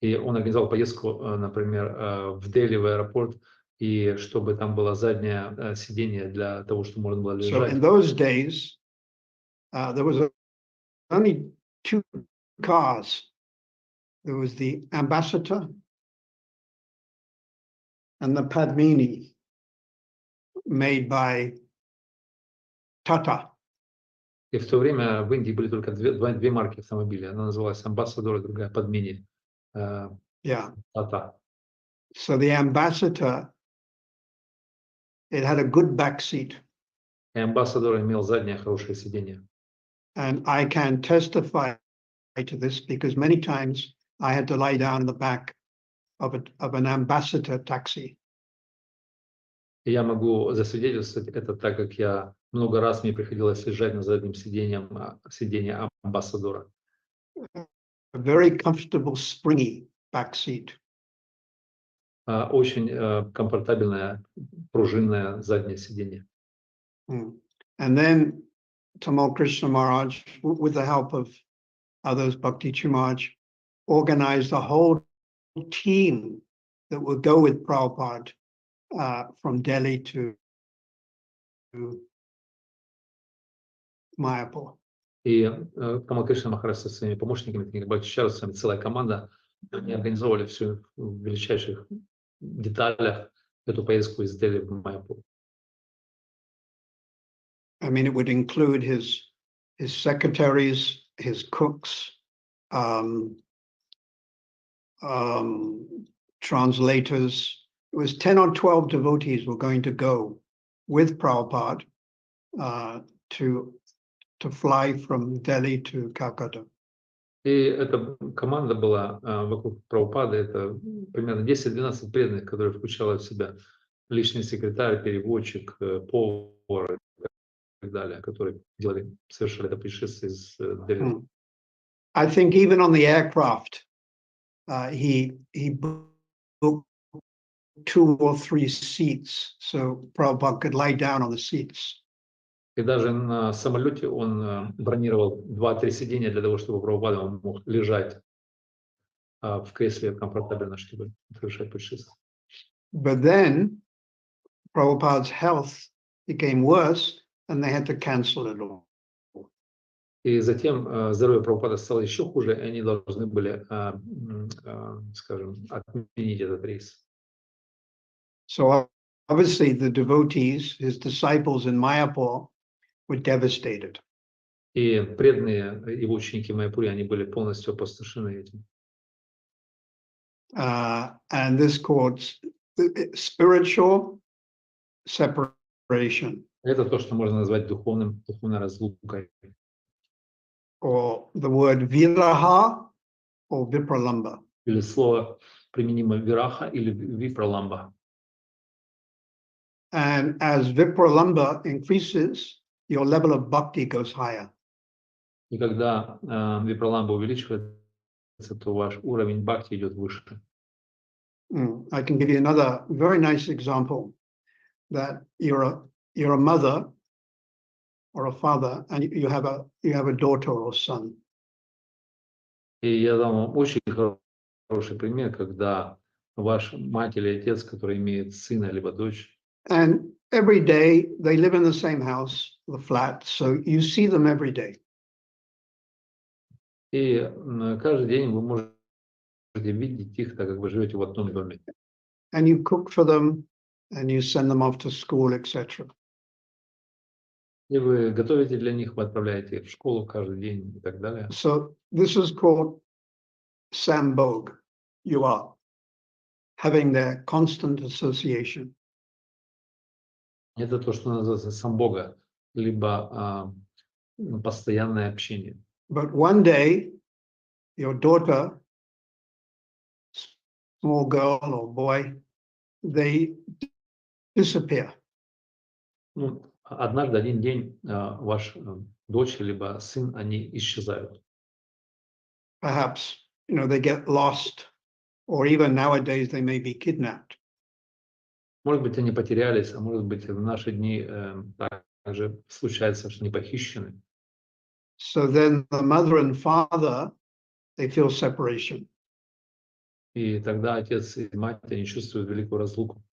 И он организовал поездку, например, в Дели, в аэропорт, и чтобы там было заднее сиденье для того, чтобы можно было So in лежать. those days, there was only two cars. There was the Ambassador and the Padmini, made by Tata. И в то время в Индии были только две марки автомобилей. Одна называлась Ambassador, другая под мини. Yeah. Tata. So the Ambassador, it had a good back seat. И Ambassador имел заднее хорошее сиденье. And I can testify to this because many times I had to lie down in the back of an Ambassador taxi. И я могу засвидетельствовать это, так как я много раз мне приходилось лежать на заднем сиденье Амбассадора. A very comfortable, springy back seat. Очень комфортабельное пружинное заднее сиденье. And then Tamal Krishna Maharaj, with the help of others, Bhakti Maharaj, organized a whole team that would go with Prabhupada from Delhi to Mayapur. И Тамал Кришна Махарадж со своими помощниками, такими как Бхакти с вами целая команда, они организовали все в величайших деталях эту поездку из Дели в Майяпур. I mean, it would include his secretaries, his cooks, translators. It was 10 or 12 devotees were going to go with Prabhupada to fly from Delhi to Calcutta. И эта команда была вокруг Прабхупады, это примерно 10-12 преданных, которые включала в себя личный секретарь, переводчик, повар и так далее, которые совершали это путешествие из Дели. I think even on the aircraft, he booked 2 or 3 seats so Prabhupada could lie down on the seats. И даже на самолете он бронировал 2-3 сиденья для того, чтобы Прабхупада мог лежать в кресле комфортабельно, чтобы совершать путешествие. But then Prabhupada's health became worse and they had to cancel it all. И затем здоровье Прабхупада стало еще хуже, и они должны были, скажем, отменить этот рейс. So obviously the devotees, his disciples in Mayapur, were devastated. И преданные его ученики в Майяпуре, они были полностью опустошены этим. And this caused spiritual separation. Это то, что можно назвать духовной разлукой. Or the word viraha or vipralamba. Или слово применимо вираха или випраламба. And as vipralamba increases, your level of bhakti goes higher. И когда випраламба увеличивается, то ваш уровень бхакти идет выше. I can give you another very nice example that you're a mother or a father and you have a daughter or son. И я дам вам очень хороший пример, когда ваш мать или отец, который имеет сына либо дочь, and every day they live in the same house, the flat, so you see them every day. и каждый день вы можете видеть их, так как вы живете в одном доме. And you cook for them and you send them off to school, etc. И вы готовите для них, вы отправляете их в школу каждый день и так далее. So this is called sambhog. You are having their constant association. Это то, что называется самбога, либо постоянное общение. But one day, your daughter, small girl or boy, they disappear. Ну, однажды, один день, ваш дочь либо сын, они исчезают. Perhaps, they get lost, or even nowadays they may be kidnapped. Может быть, они потерялись, а может быть, в наши дни также случается, что они похищены. So then the mother and father, they feel separation. И тогда отец и мать, они чувствуют великую разлуку.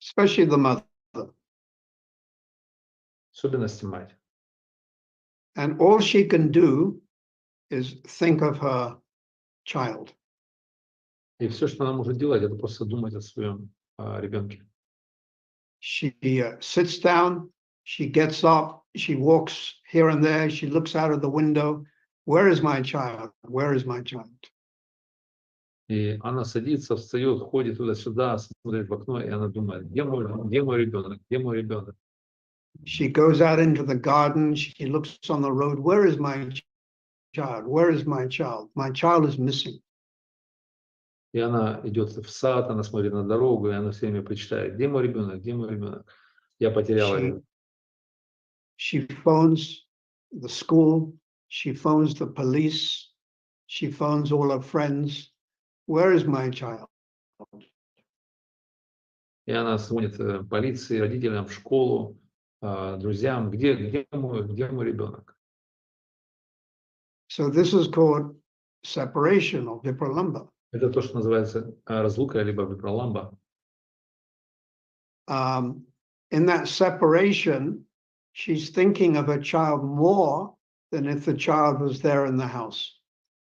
Especially the mother. В особенности мать. And all she can do is think of her child. И все, что она может делать, это просто думать о своем ребенке. She sits down, She gets up, she walks here and there, she looks out of the window. Where is my child? Where is my child? И она садится, встает, ходит туда-сюда, смотрит в окно, и она думает, где мой ребенок, где мой ребенок? She goes out into the garden, she looks on the road. Where is my child? Where is my child? My child is missing. И она идет в сад, она смотрит на дорогу, и она все время причитает, где мой ребенок, где мой ребенок? Я потеряла его. She phones the school, she phones the police, she phones all her friends. Where is my child? И она звонит полиции, родителям, в школу, друзьям, где мой ребенок? So this is called separation or vipralamba. Это то, что называется разлука, либо випраламба. In that separation, she's thinking of her child more than if the child was there in the house.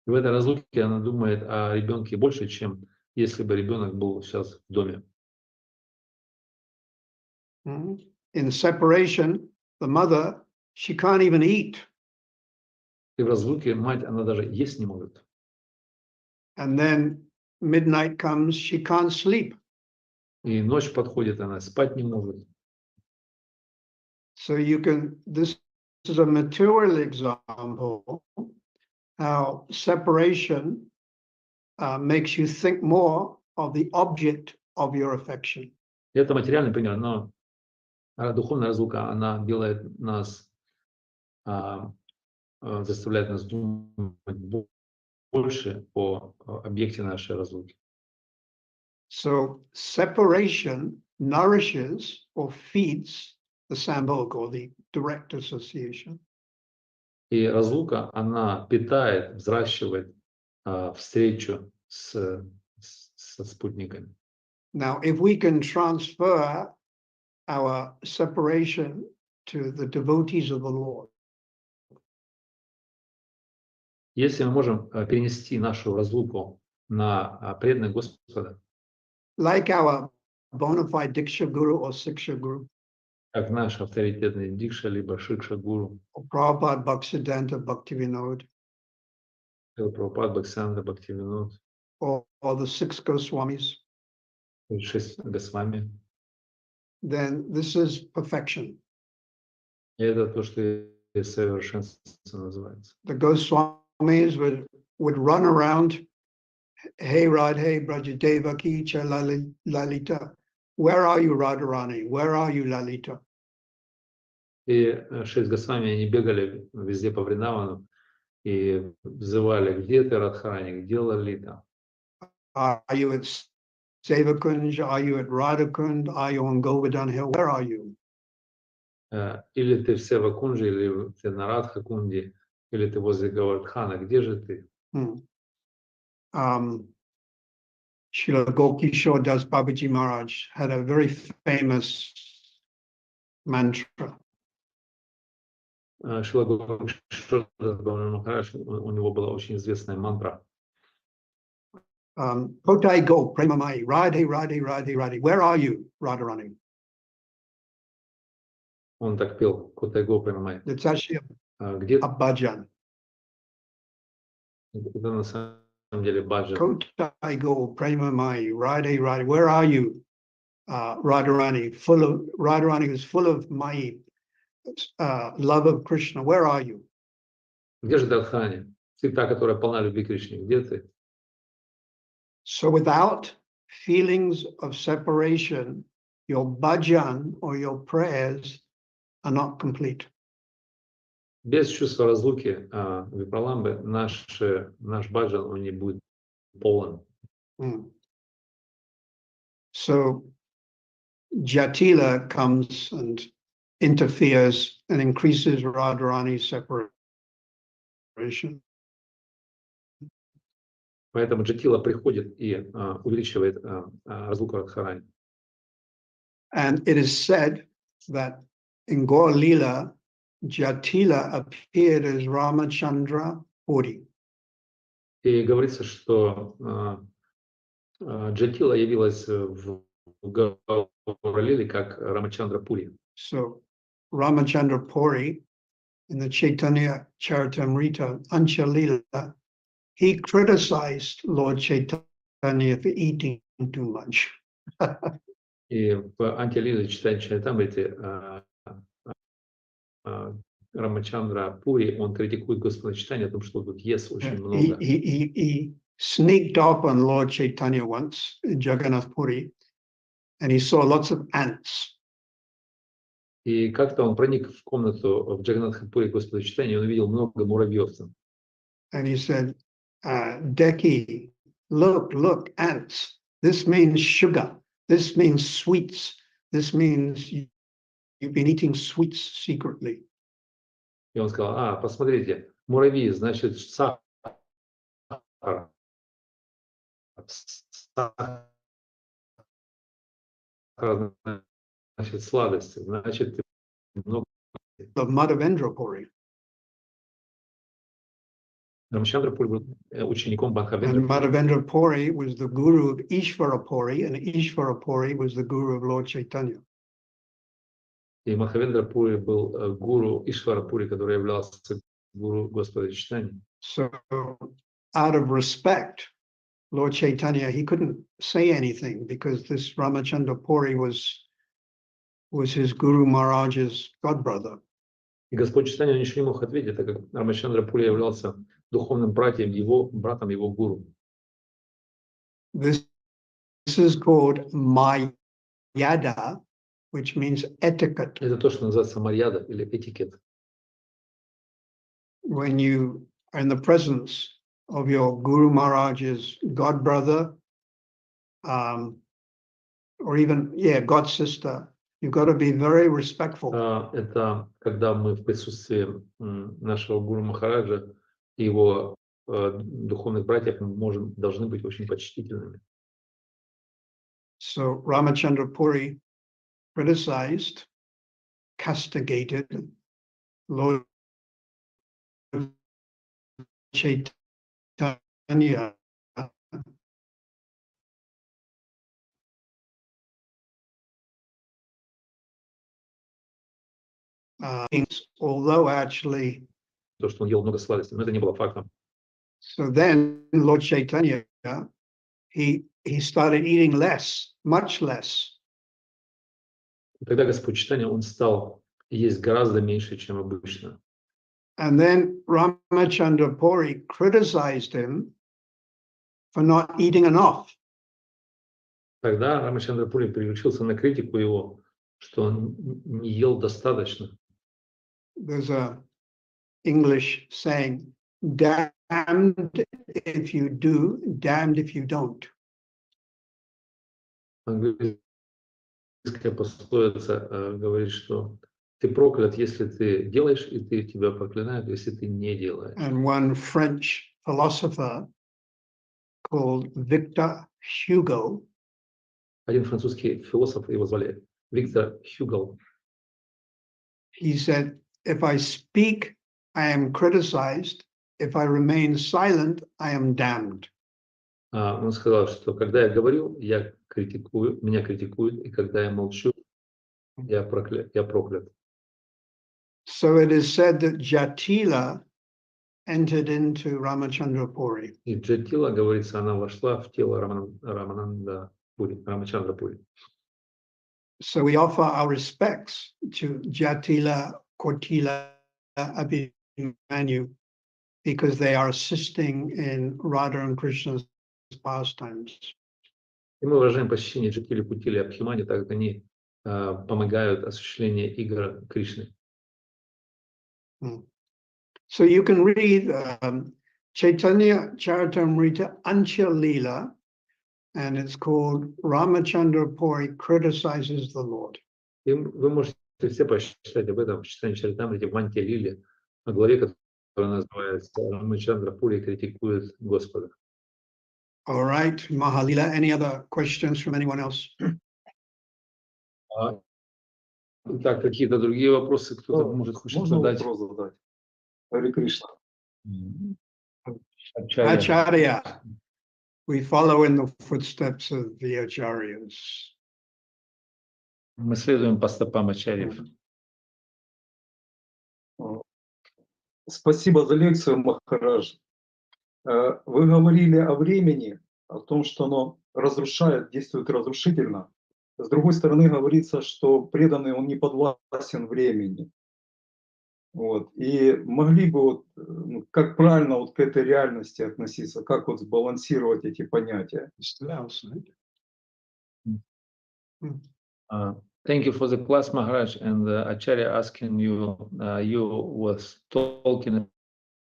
И в этой разлуке она думает о ребенке больше, чем если бы ребенок был сейчас в доме. In separation, the mother, she can't even eat. И в разлуке мать, она даже есть не может. And then midnight comes, she can't sleep. И ночь подходит, она спать не может. So this is a material example how separation makes you think more of the object of your affection. И это материальный пример, но духовная разлука, она делает нас, заставляет нас думать больше о объекте нашей разлуки. So separation nourishes or feeds the sambhog or the direct association. И разлука, она питает, взращивает встречу со спутниками. Now, if we can transfer our separation to the devotees of the Lord, если мы можем перенести нашу разлуку на преданных Господа, like our bona fide Diksha Guru or Siksha Guru, как наш авторитетный Дикша, либо Шикша Гуру, or Prabhupada, Bhaktivedanta, Bhaktivinod, Прабхупад, Бхактивиданта, Бхактивинод, or the 6 Goswamis, 6 Госвами, then this is perfection. и это то, что совершенство называется. The Goswamis would run around, hey Radhe, Brajadeva ki cha Lalita. Where are you, Radharani? Where are you, Lalita? И 6 Госвами, они бегали везде по Вриндавану и взывали, где ты, Радхарани, где Лалита? Are you at Sevakunj? Are you at Radhakund? Are you on Govardhan Hill? Where are you? Или ты в Севакунже, или ты на Радхакунде, или ты возле Гавардхана, где же ты? Srila Gokishore Das Babaji Maharaj had a very famous mantra. Шрила Госвами Махарадж, у него была очень известная мантра. Kotai go, Premamai, Radhe, Radhe, Radhe, Radhe. Where are you, Radharani? Он так пел, Котайго Прямамай. It's actually Где a bhajan. это на самом деле баджан? Kotai go, Premamai, Radhe, Radhe. Where are you, Radharani? Radharani is full of my love of Krishna. Where are you? Где же ты, Радхарани? Ты та, которая полна любви к Кришне. Где ты? So without feelings of separation, your bhajan or your prayers are not complete. Без чувства разлуки, випраламбы, наш баджан, он не будет полон. So Jatila comes and interferes and increases Radharani's separation. Поэтому Джатила приходит и увеличивает разлуку Радхарани. And it is said that in Gaur Leela, Jatila appeared as Ramachandra Puri. И говорится, что Джатила явилась в Гаура-лиле как Рамачандра Пури. So Ramachandra Puri in the Chaitanya Charitamrita Anchalila, he criticized Lord Chaitanya for eating too much. И в Антилиле читать Чайтамрите Рамачандра Пури, он критикует Господа Чайтанья о том, что тут ест очень много. He sneaked up on Lord Chaitanya once in Jagannath Puri, and he saw lots of ants. И как-то он проник в комнату в Джаганнатхапуре Господа Чайтанья, и он увидел много муравьев там. And he said, Deki, look, ants. This means sugar. This means sweets. This means you've been eating sweets secretly. И он сказал, посмотрите, муравьи, значит, сахар. Сахар, значит, сладости, значит, много. The Madhavendra Puri. Рамачандра Пури был учеником And Бхакtivinoda. Madhavendra Puri was the guru of Ishvara Puri, and Ishvara Puri was the guru of Lord Chaitanya. И Бхактивинода Пури был гуру Ишвара Пури, который являлся гуру Господа Чайтаньи. So, out of respect, Lord Chaitanya, he couldn't say anything because this Ramachandra Puri was his Guru Maharaj's godbrother. И Господь Чайтанья ничего не мог ответить, так как Рамачандра Пури являлся духовным братом его гуру. This is called Mayada, which means etiquette. Это то, что называется марьяда или этикет. When you are in the presence of your Guru Maharaj's godbrother, or even, god sister, you've got to be very respectful. Это когда мы в присутствии нашего Гуру Махараджа и его духовных братьев мы должны быть очень почтительными. So Ramachandra Puri criticized, castigated Lord Chaitanya. Although actually, То, что он ел много сладостей, но это не было фактом. so then Lord Chaitanya, he started eating less, much less. И тогда Господь Чайтанья, он стал есть гораздо меньше, чем обычно. And then Ramachandra Puri criticized him for not eating enough. Тогда Рамачандра Пури переключился на критику его, что он не ел достаточно. There's a English saying, damned if you do, damned if you don't. Английская пословица говорит, что ты проклят, если ты делаешь, и тебя проклинают, если ты не делаешь. And one French philosopher called Victor Hugo, Один французский философ, его звали Виктор Хьюгл, he said, if I speak, I am criticized. If I remain silent, I am damned. он сказал, что когда я говорю, меня критикуют, и когда я молчу, я проклят. So it is said that Jatila entered into Ramachandra Puri. И Джатила, говорится, она вошла в тело Рамачандра Пури. So we offer our respects to Jatila, Kotila, Abhimanyu, because they are assisting in Radha and Krishna's pastimes. И мы выражаем почтение Джатили, Кутили, Абхимани, так как они помогают осуществлению игр Кришны. So you can read Chaitanya Charitamrita Ancha Leela, and it's called Ramachandra Puri Criticizes the Lord. И вы можете все почитать об этом в Чайтанья Чаритамрите в Анте Лиле, о главе, которая называется Рамачандра Пури критикует Господа. All right, Mahalila, any other questions from anyone else? Так, какие-то другие вопросы кто-то хочет задать? Вопрос задать? Харе Кришна. Acharya. We follow in the footsteps of the Acharyas. Мы следуем по стопам Ачарьев. Спасибо за лекцию, Махарадж. Вы говорили о времени, о том, что оно разрушает, действует разрушительно. С другой стороны, говорится, что преданный, он не подвластен времени. Вот. И могли бы, вот, как правильно вот к этой реальности относиться, как вот сбалансировать эти понятия? Thank you for the class, Maharaj. And Acharya asking you, you was talking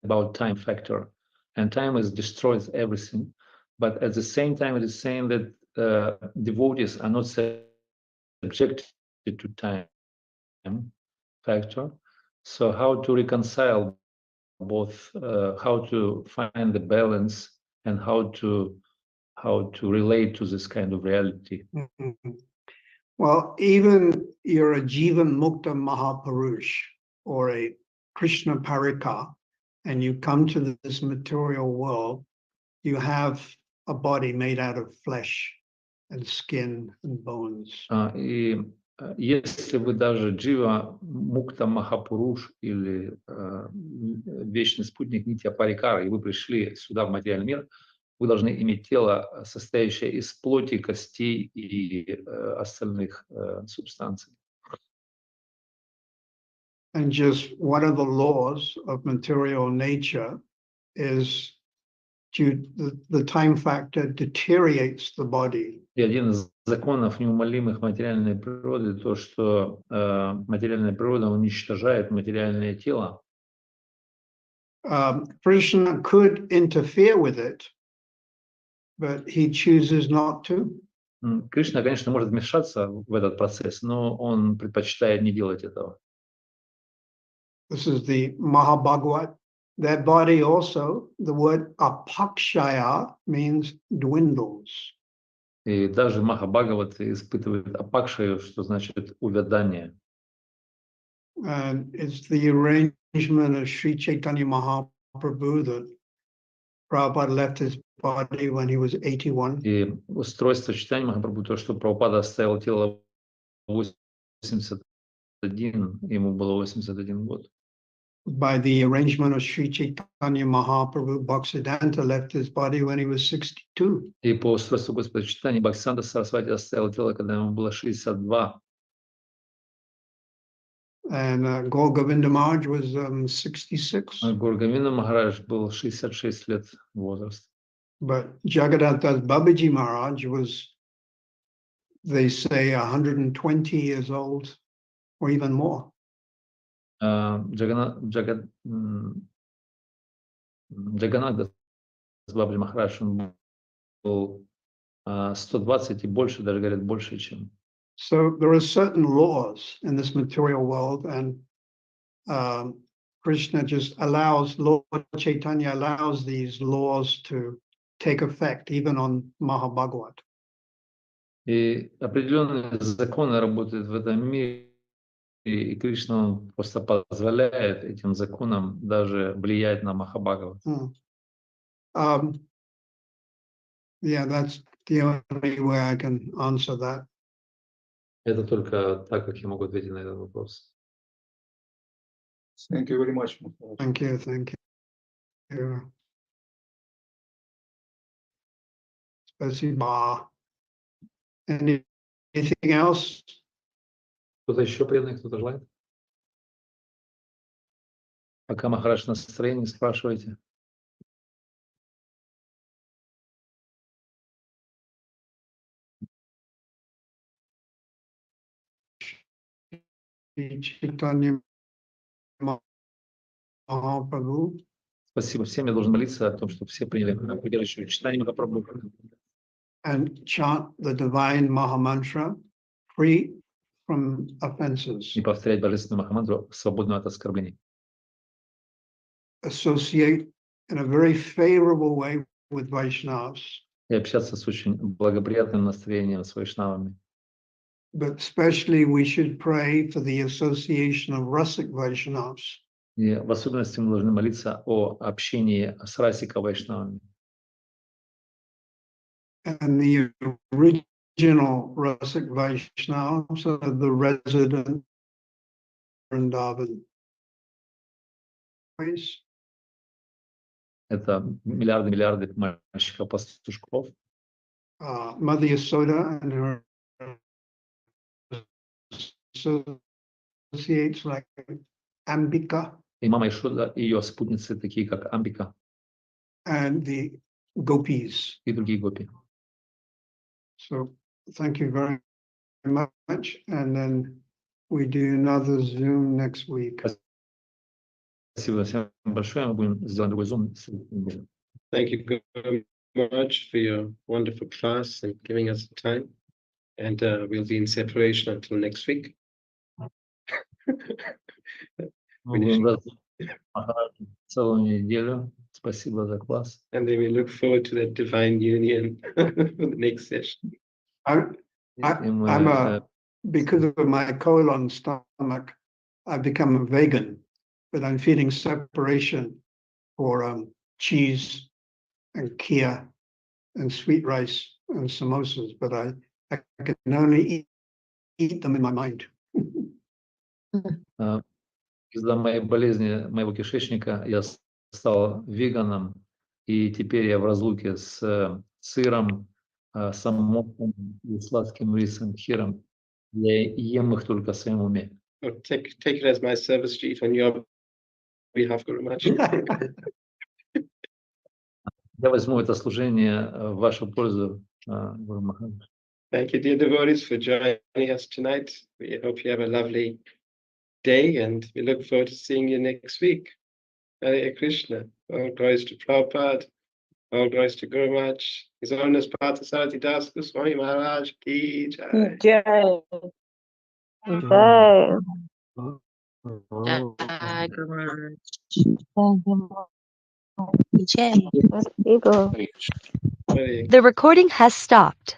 about time factor, and time is destroys everything. But at the same time, it is saying that devotees are not subjected to time factor. So how to reconcile both, how to find the balance, and how to relate to this kind of reality? Well, even you're a Jivan Mukta Mahapurush or a Krishna Parika, and you come to this material world, you have a body made out of flesh and skin and bones. И если вы даже Джива Мукта Махапуруш или вечный спутник Нитья Парикара, и вы пришли сюда в материальный мир, вы должны иметь тело, состоящее из плоти, костей и остальных субстанций. And just one of the laws of material nature is the time factor deteriorates the body. И один из законов неумолимых материальной природы то, что материальная природа уничтожает материальное тело. Krishna could interfere with it, but he chooses not to. Кришна, конечно, может вмешаться в этот процесс, но он предпочитает не делать этого. This is the Mahabhagavad. That body also, the word apakshaya means dwindles. И даже Махабхагават испытывает апакшаю, что значит увядание. And it's the arrangement of Sri Chaitanya Mahaprabhu that Prabhupada left his body when he was 81. И устройство Чайтаньи Махапрабху, то, что Прабхупада оставил тело 81, ему было 81 год. By the arrangement of Sri Chaitanya Mahaprabhu, Bhaktivedanta left his body when he was 62. И по устройству Господа Чайтаньи Бхактисиданта Сарасвати оставил тело, когда ему было 62. And Gaur Govinda Maharaj was 66. Гаур Говинда Махарадж был 66 лет возраст. But Jagannath Das Babaji Maharaj was, they say, 120 years old or even more. Джаганнат Дас Бабаджи Махарадж был 120 и больше, даже говорят, больше, чем. So there are certain laws in this material world, and Krishna just allows, Lord Chaitanya allows these laws to take effect even on Mahabhagavad. И определенные законы работают в этом мире, и Кришна он просто позволяет этим законам даже влиять на Махабхагават. Yeah, that's the only way I can answer that. Это только так, как я могу ответить на этот вопрос. Thank you very much. Thank you, thank you. Спасибо. Anything else? Кто-то еще преданный, кто-то желает? Пока Махарадж в настроении, спрашивайте. Chaitanya Mahaprabhu. Спасибо всем. Я должен молиться о том, чтобы все приняли придержащую читание Махапрабху. And chant the divine Mahamantra free from offenses. И повторять божественную Махамантру, свободную от оскорблений. Associate in a very favorable way with Vaishnavas. И общаться с очень благоприятным настроением с вайшнавами. But especially we should pray for the association of Rasik Vaishnavas. И в особенности мы должны молиться о общении с Расика Вайшнавами. And the original Rasik Vaishnavas are the resident Vrindavan. Это миллиарды мальчиков-пастушков. Mother Yasoda and her associates like Ambika И мама Ишода, и ее спутницы, такие как Амбика and the gopis. и другие гопи. So thank you very much. And then we do another Zoom next week. Спасибо всем большое. Мы будем сделать другой зум. Thank you very much for your wonderful class and giving us the time. And we'll be in separation until next week. Мы будем целую неделю. Спасибо за класс. And then we look forward to that divine union for the next session. Because of my colon stomach, I've become a vegan, but I'm feeling separation for cheese and kheer and sweet rice and samosas, but I can only eat them in my mind. Из-за моей болезни, моего кишечника, я стал веганом, и теперь я в разлуке с сыром, самосом и сладким рисом, хиром. Я ем их только в своем уме. Take it as my service to eat on your behalf, Guru Maharaj. Я возьму это служение в вашу пользу, Гуру Махарадж. Thank you, dear devotees, for joining us tonight. We hope you have a lovely day, and we look forward to seeing you next week. Hare Krishna. All glories to Prabhupada. All glories to Guru Maharaj. His Holiness Partha Sarathi Das Goswami Maharaj ki jai. Jai. Jai. Jai, Guru Maharaj. The recording has stopped.